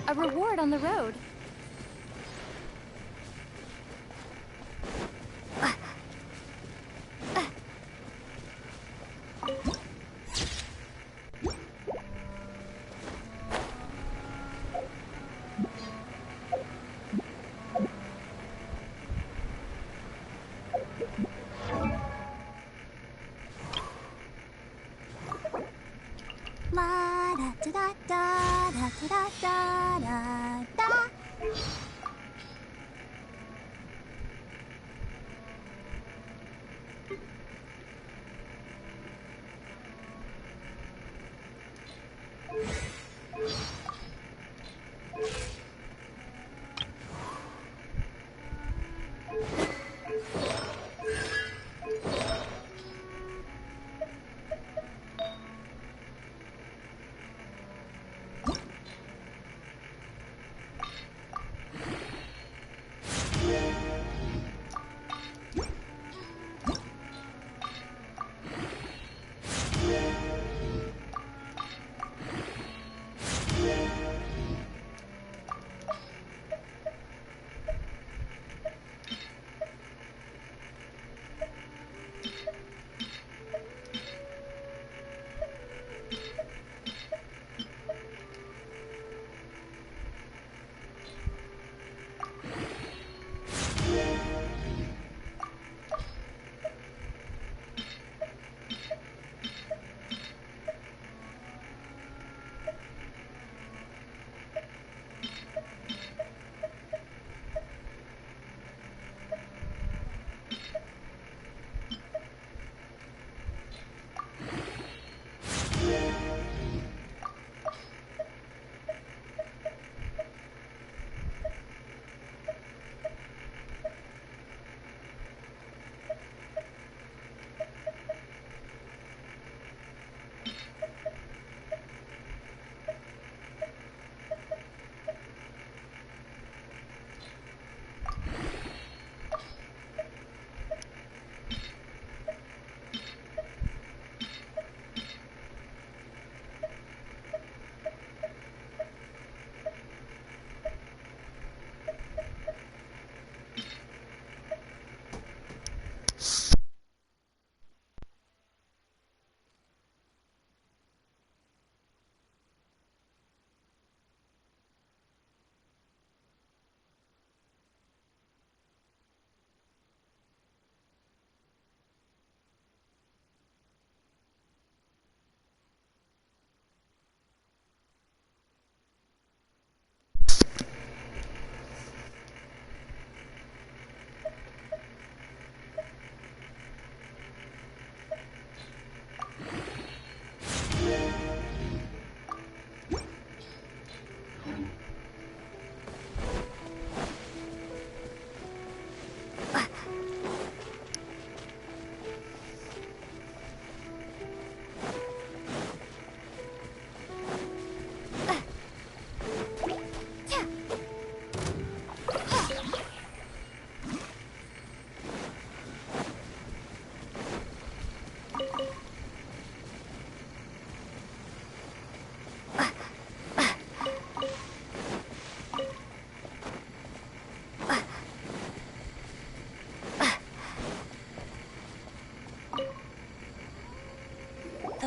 S7: A reward on the road.
S4: La da da da da da da da da.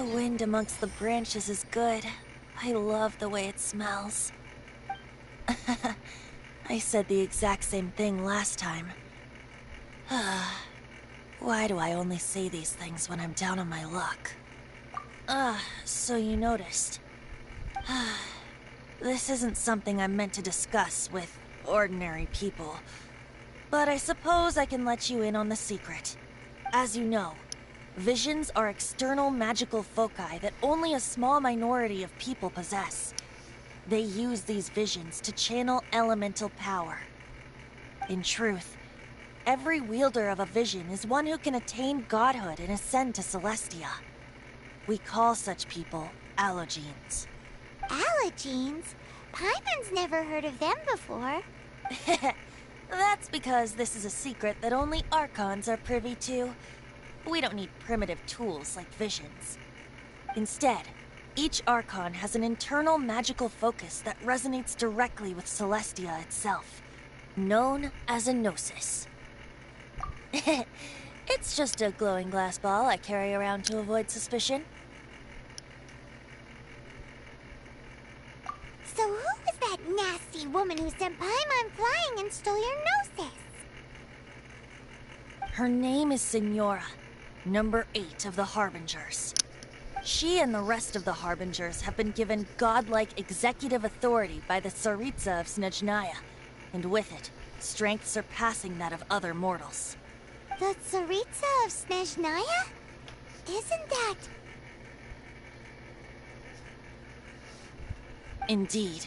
S3: The wind amongst the branches is good. I love the way it smells. I said the exact same thing last time. Why do I only say these things when I'm down on my luck? So you noticed. This isn't something I'm meant to discuss with ordinary people. But I suppose I can let you in on the secret. As you know, visions are external magical foci that only a small minority of people possess. They use these visions to channel elemental power. In truth, every wielder of a vision is one who can attain godhood and ascend to Celestia. We call such people allogenes.
S4: Allogenes? Paimon's never heard of them before.
S3: That's because this is a secret that only Archons are privy to. We don't need primitive tools like visions. Instead, each Archon has an internal magical focus that resonates directly with Celestia itself, known as a gnosis. It's just a glowing glass ball I carry around to avoid suspicion.
S4: So who was that nasty woman who sent Paimon flying and stole your gnosis?
S3: Her name is Signora, number 8 of the Harbingers. She and the rest of the Harbingers have been given godlike executive authority by the Tsaritsa of Snezhnaya, and with it, strength surpassing that of other mortals.
S4: The Tsaritsa of Snezhnaya? Isn't that...
S3: Indeed.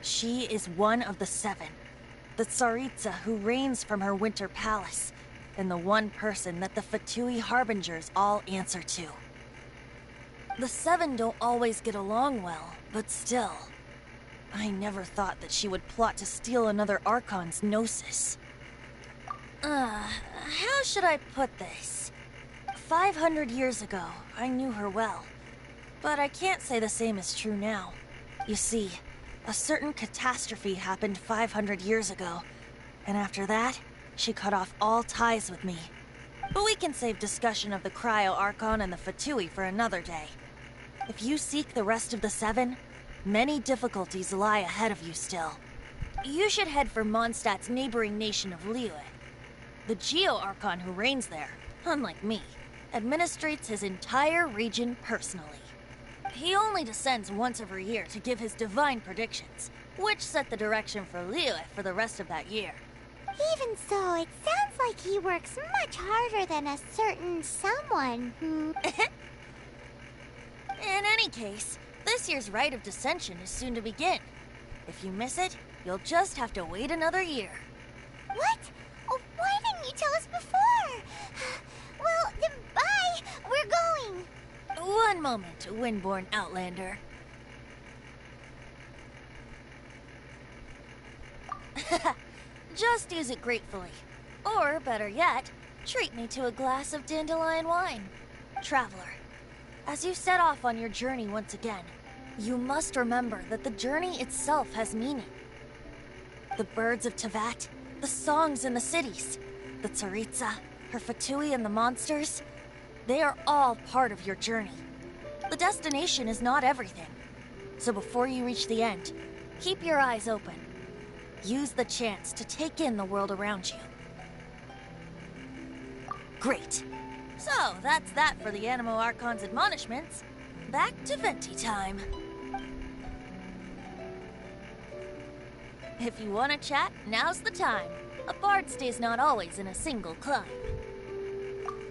S3: She is one of the 7, the Tsaritsa who reigns from her winter palace, and the one person that the Fatui Harbingers all answer to. The 7 don't always get along well, but still. I never thought that she would plot to steal another Archon's gnosis. How should I put this? 500 years ago, I knew her well, but I can't say the same is true now. You see, a certain catastrophe happened 500 years ago, and after that, she cut off all ties with me. But we can save discussion of the Cryo Archon and the Fatui for another day. If you seek the rest of the 7, many difficulties lie ahead of you still. You should head for Mondstadt's neighboring nation of Liyue. The Geo-Archon who reigns there, unlike me, administrates his entire region personally. He only descends once every year to give his divine predictions, which set the direction for Liyue for the rest of that year.
S4: Even so, it sounds like he works much harder than a certain someone who...
S3: In any case, this year's Rite of Descension is soon to begin. If you miss it, you'll just have to wait another year.
S4: What? Oh, why didn't you tell us before? Well, then bye! We're going!
S3: One moment, Windborn Outlander. Just use it gratefully. Or, better yet, treat me to a glass of dandelion wine. Traveler, as you set off on your journey once again, you must remember that the journey itself has meaning. The birds of Tevat, the songs in the cities, the Tsaritsa, her Fatui and the monsters, they are all part of your journey. The destination is not everything. So before you reach the end, keep your eyes open. Use the chance to take in the world around you. Great. So, that's that for the Animo Archon's admonishments. Back to Venti time. If you want to chat, now's the time. A bard stays not always in a single climb.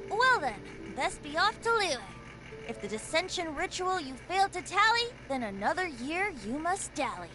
S3: Well then, best be off to Liyue. If the Dissension ritual you failed to tally, then another year you must dally.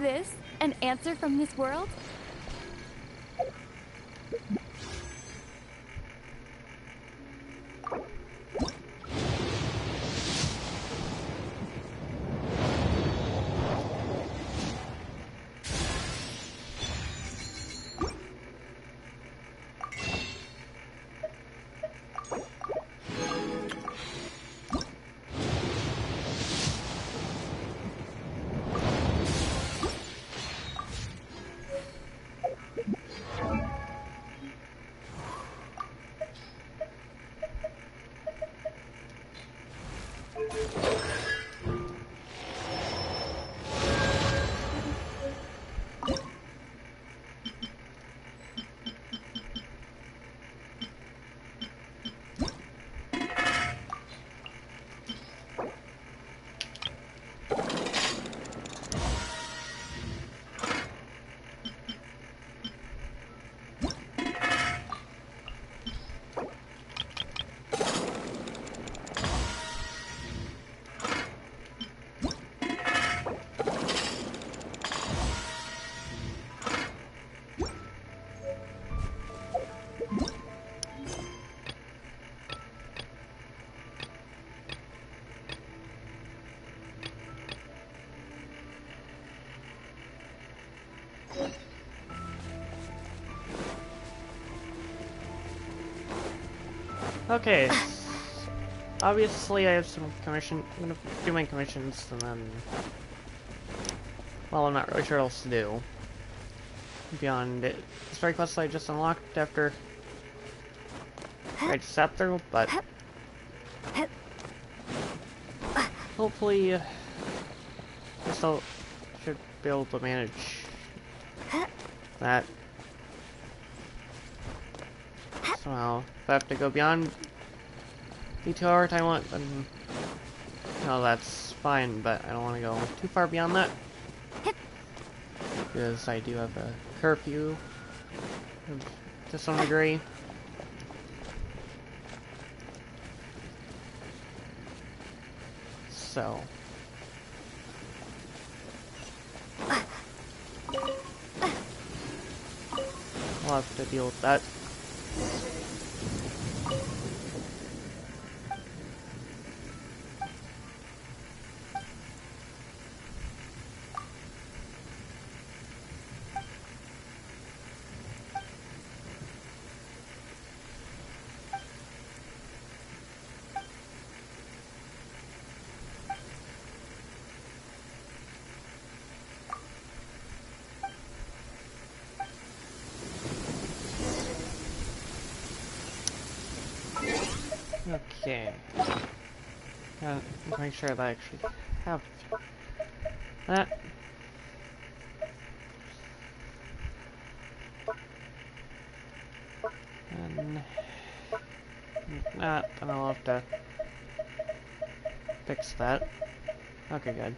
S16: this an answer from this world?
S1: Okay. Obviously, I have some commission. I'm gonna do my commissions and then. Well, I'm not really sure what else to do. Beyond it. The story quest I just unlocked after I just sat through, but. Hopefully, I still should be able to manage that. Somehow, if I have to go beyond the 2 hour time limit, then no, that's fine, but I don't want to go too far beyond that. Because I do have a curfew to some degree. So. I'll have to deal with that. Okay. Make sure that I actually have that. And that, and I'll have to fix that. Okay, good.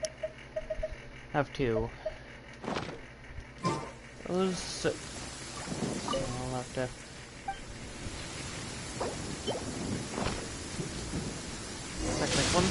S1: I have 2. Those. So I'll have to. Next one.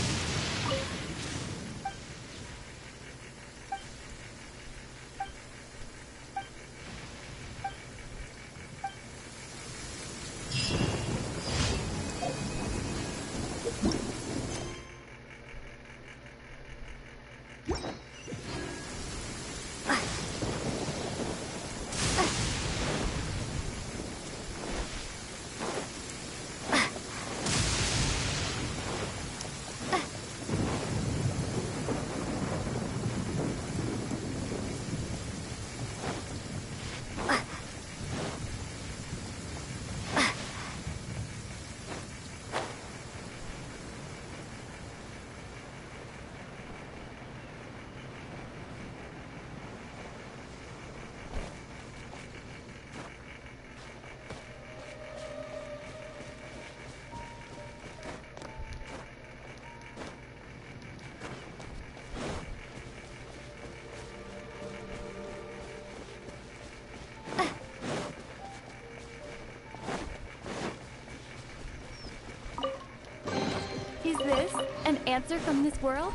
S16: Is this an answer from this world?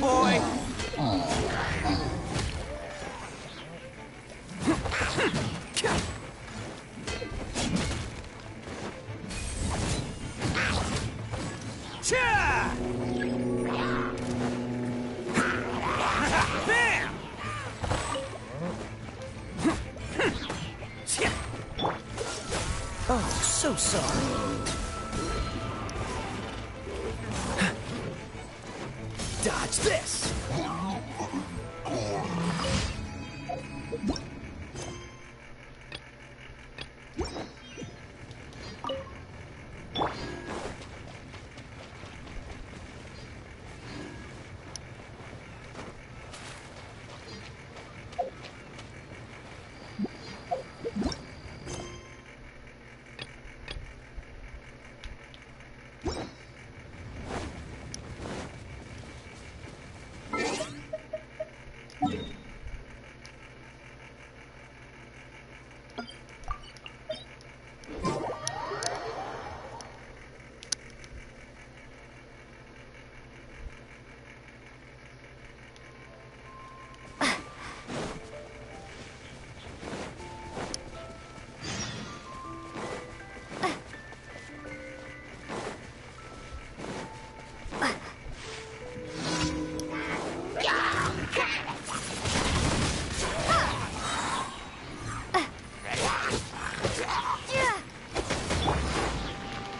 S8: boy! Cha! Bam!
S10: Oh, so sorry. Dodge this!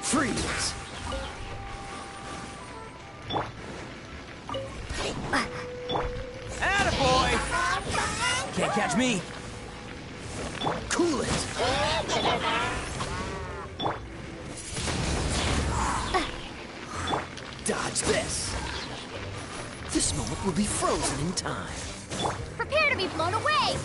S10: Freeze!
S8: Attaboy! Can't catch me.
S10: Cool it! Dodge this! This moment will be frozen in time.
S4: Prepare to be blown away!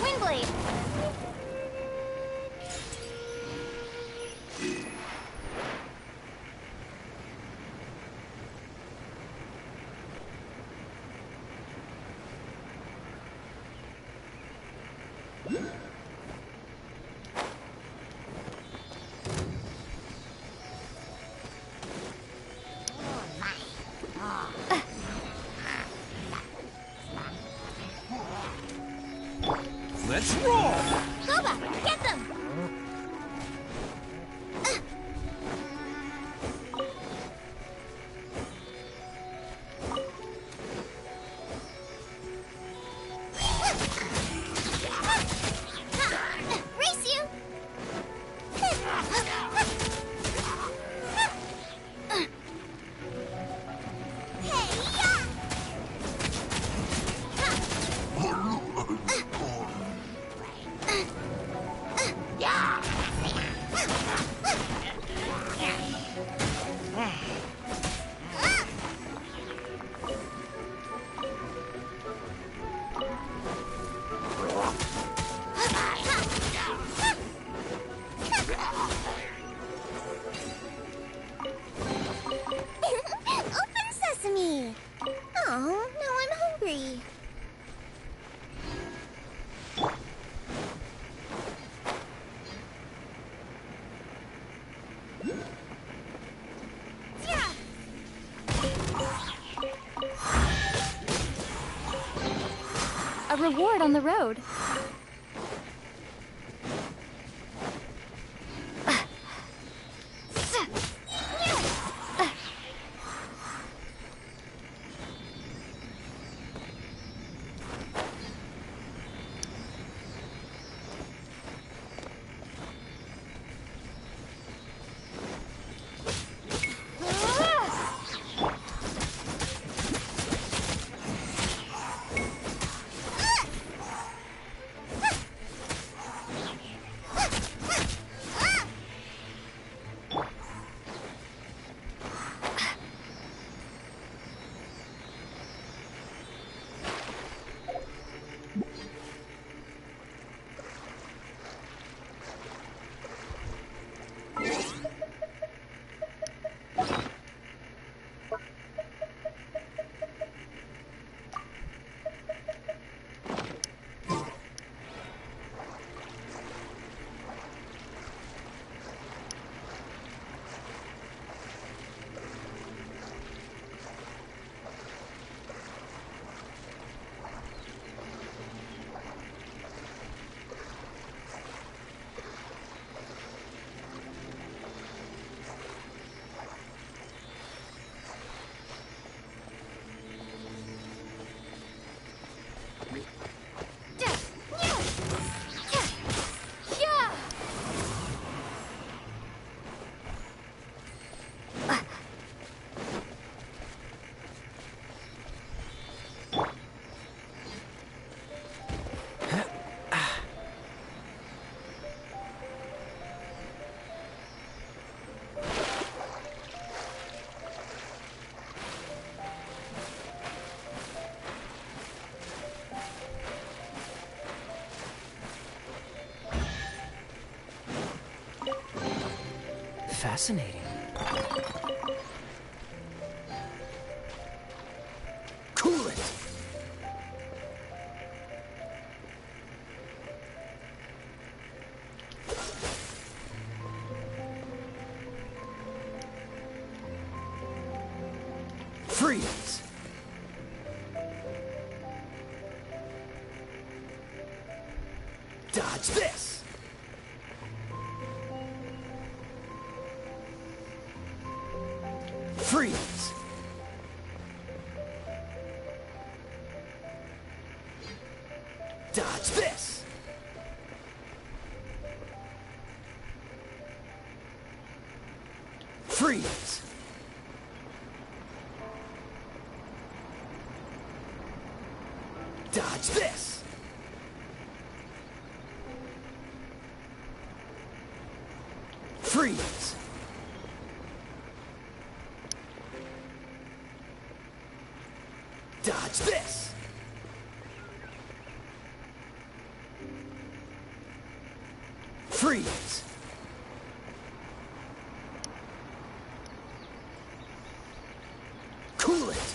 S4: Windblade!
S8: Let's roll!
S4: Boba, get them! Race you! Open sesame! Oh, now I'm hungry.
S16: A reward on the road.
S13: Fascinating.
S10: Cool it! Freeze! Dodge this! Freeze! Dodge this! Freeze! Dodge this! Freeze! Dodge this! Freeze! Cool it!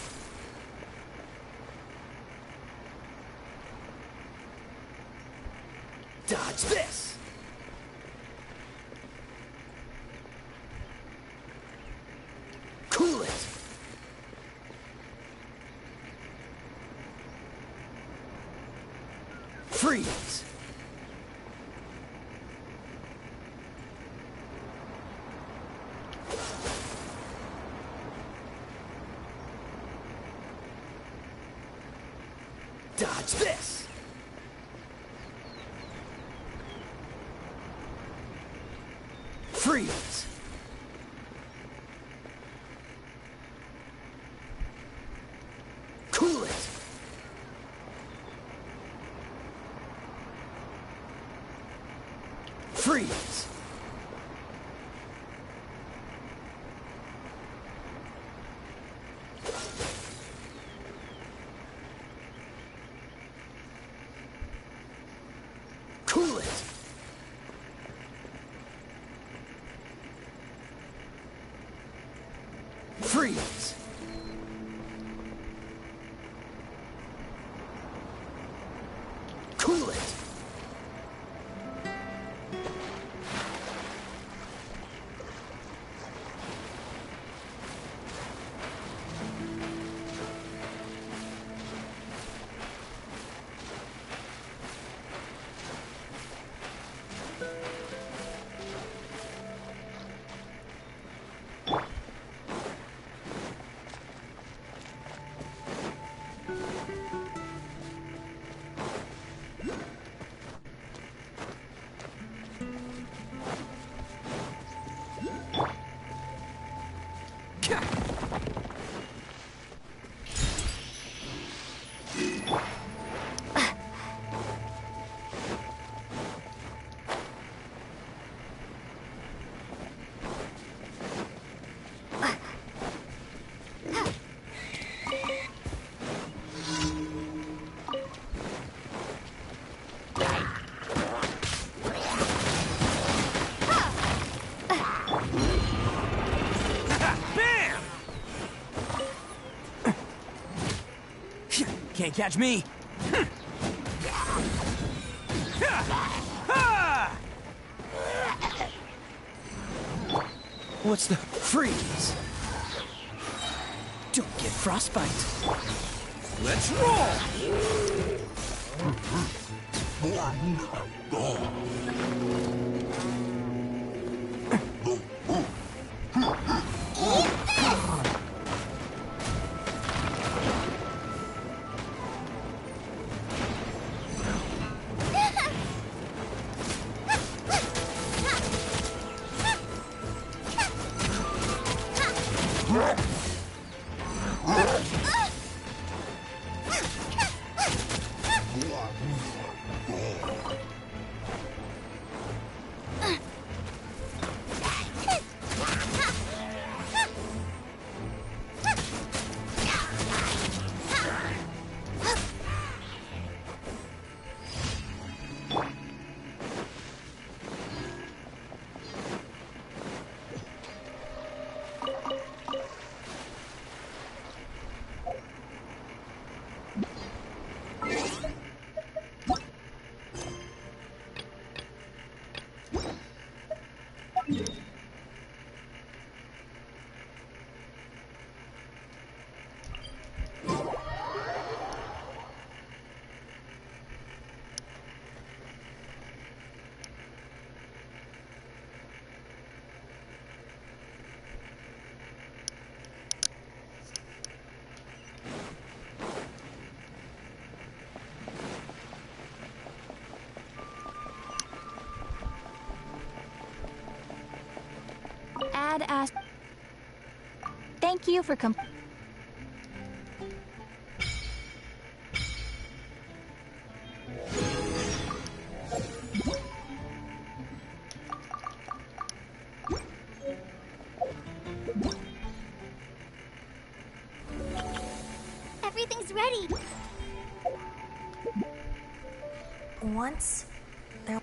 S10: Dodge this! Cool it! Freeze! Dodge this! Freeze! Cool it! Freeze! Cool it! Freeze! Cool it!
S8: Can't catch me.
S10: What's the freeze? Don't get frostbite.
S11: Let's roll!
S16: Thank you for
S4: Everything's ready.
S3: Once there.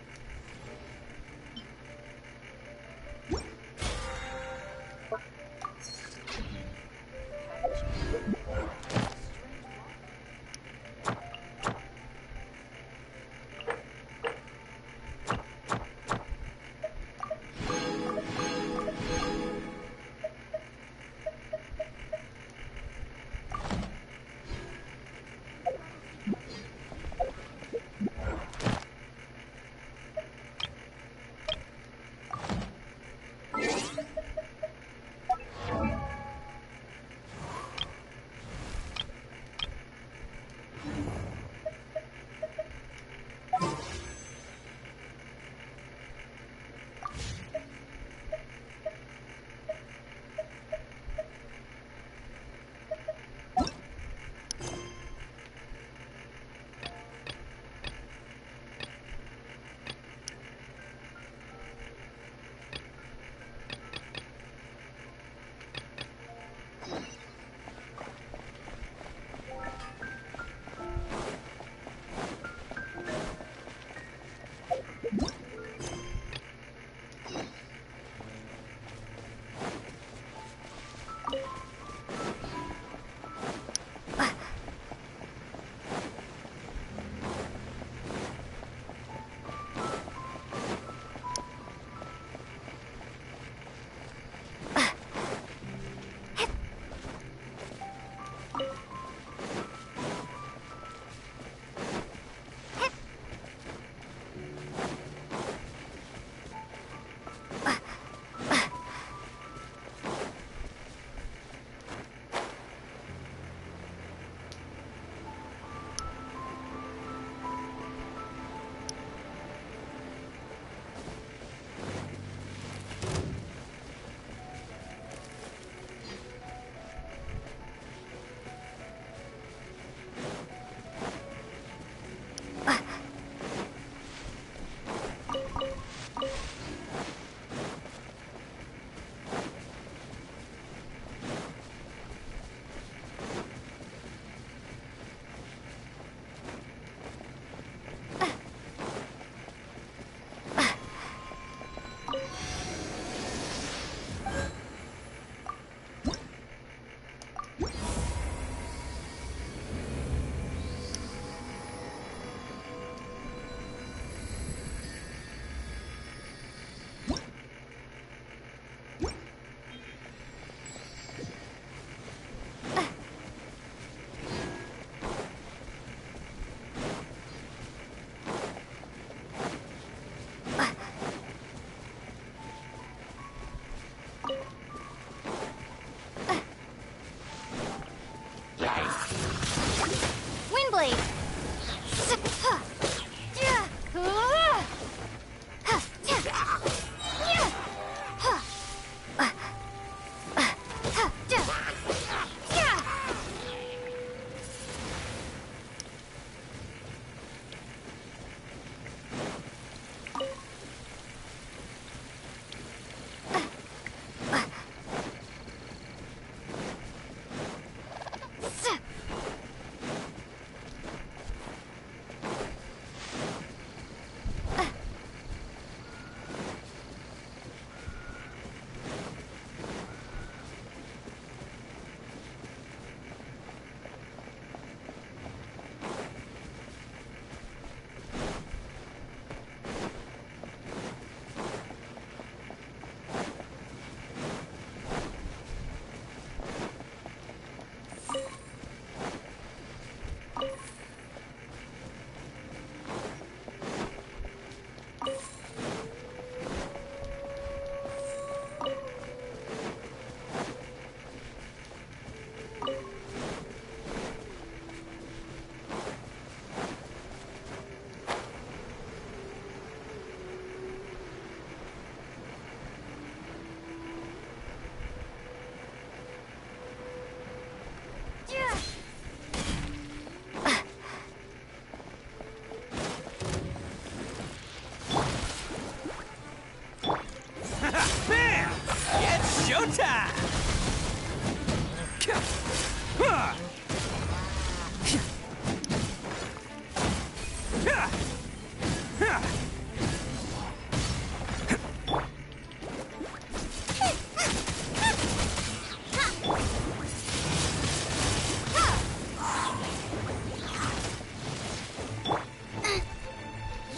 S8: showtime!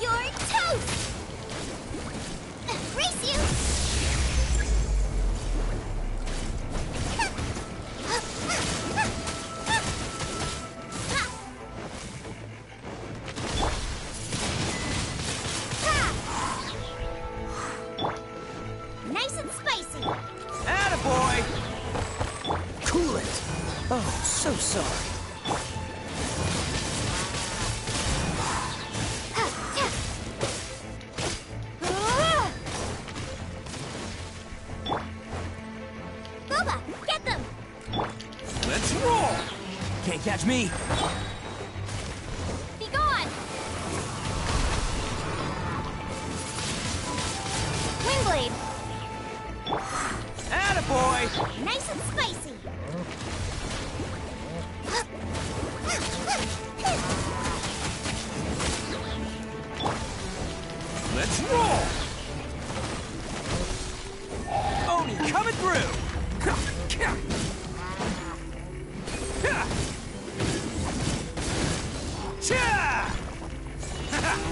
S4: You're toast! Race you! Nice and spicy!
S8: Attaboy! Cool it. Oh, so sorry.
S4: Boba, get them!
S8: Let's roll! Can't catch me.
S4: Be gone! Windblade!
S8: Attaboy!
S4: Nice and spicy!
S8: Let's roll! Oni coming through! Cha!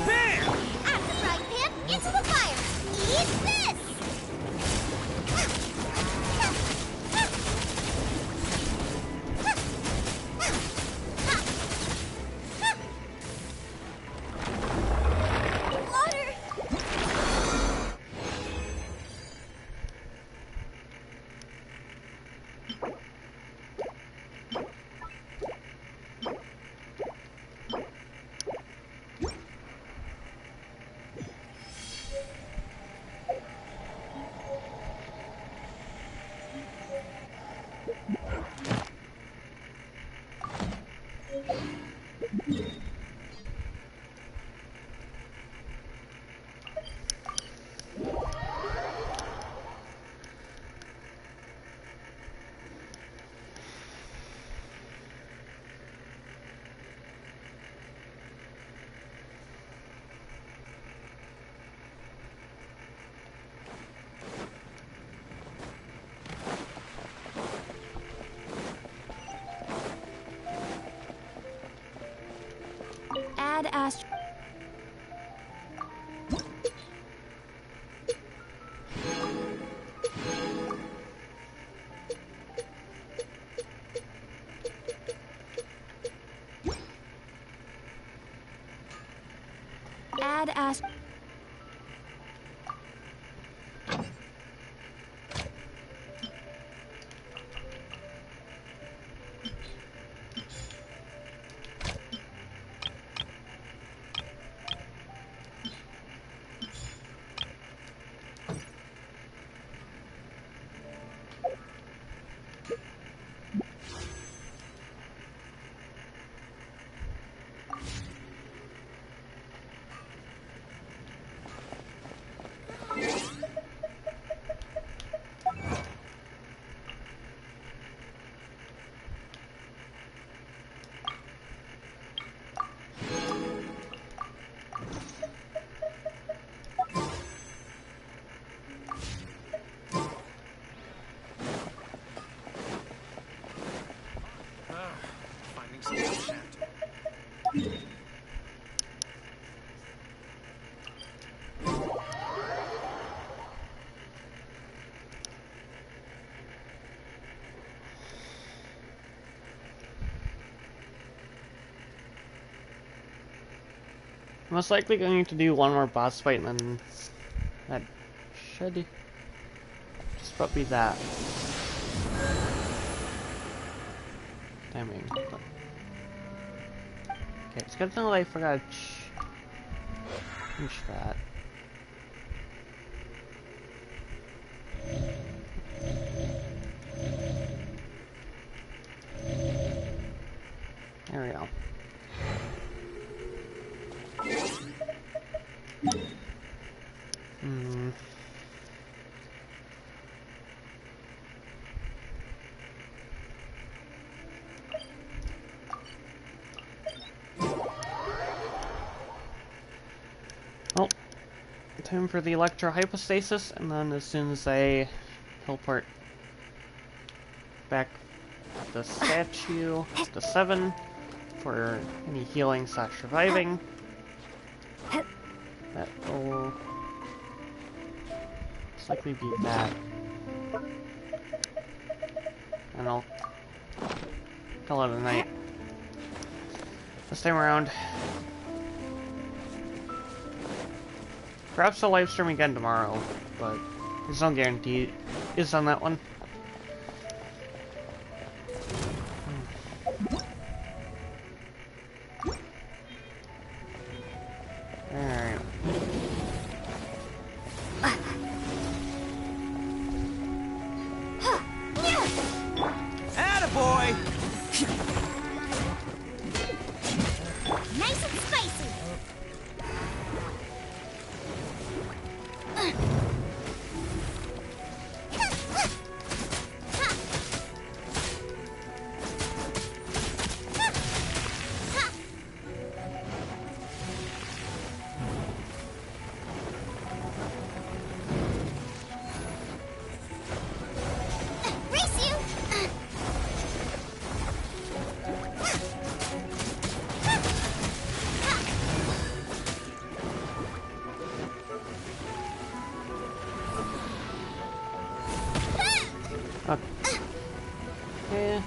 S8: Bam!
S4: Out of the frying pan, into the fire! Eat this! Water!
S7: Add Ast. Add Ast.
S10: Finding some enchant.
S1: Most likely going to do one more boss fight and then that should just about be that. Timing. Okay, it's good to know that I forgot to change that. There we go. him for the electrohypostasis, and then as soon as I teleport back the statue to 7 for any healing / reviving, that will most likely be that. And I'll call it a night this time around. Perhaps I'll live stream again tomorrow, but there's no guarantee is on that one. Alright.
S8: Attaboy!
S4: Nice and spicy. Race you.
S1: Okay. Here.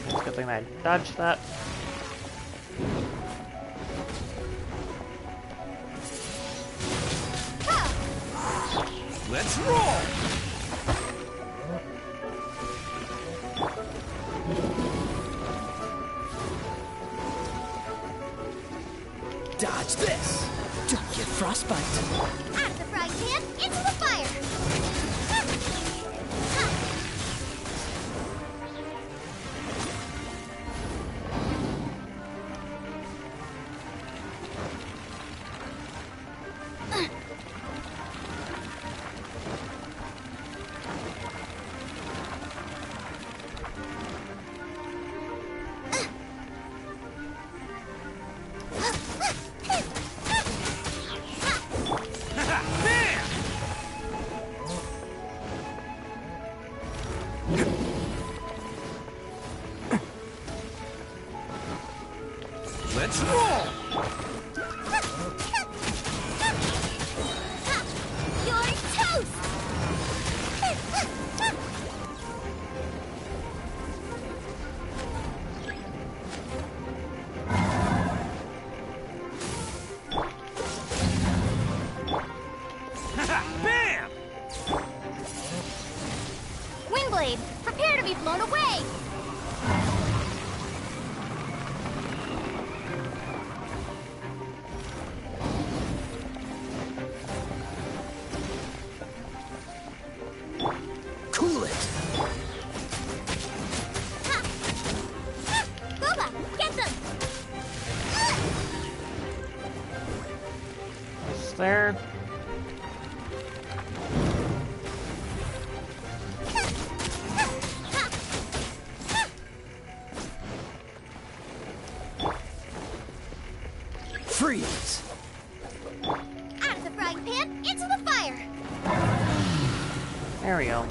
S1: It's a good thing I dodged that.
S8: Let's roll! Dodge this! Don't get frostbite!
S4: Out of the frying pan, into the fire.
S8: Let's roll!
S4: You're toast.
S8: Bam!
S4: Windblade, prepare to be blown away.
S8: Cool it!
S4: Boba, get them.
S1: It's there.
S8: Freeze!
S4: Out of the frying pan, into the fire.
S1: There we go.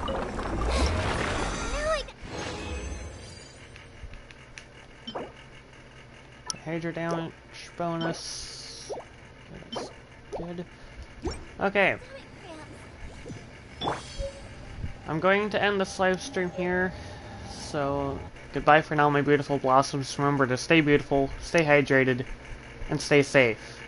S1: Hydra damage bonus. That's good. Okay. I'm going to end this live stream here. So, goodbye for now, my beautiful blossoms. Remember to stay beautiful, stay hydrated, and stay safe.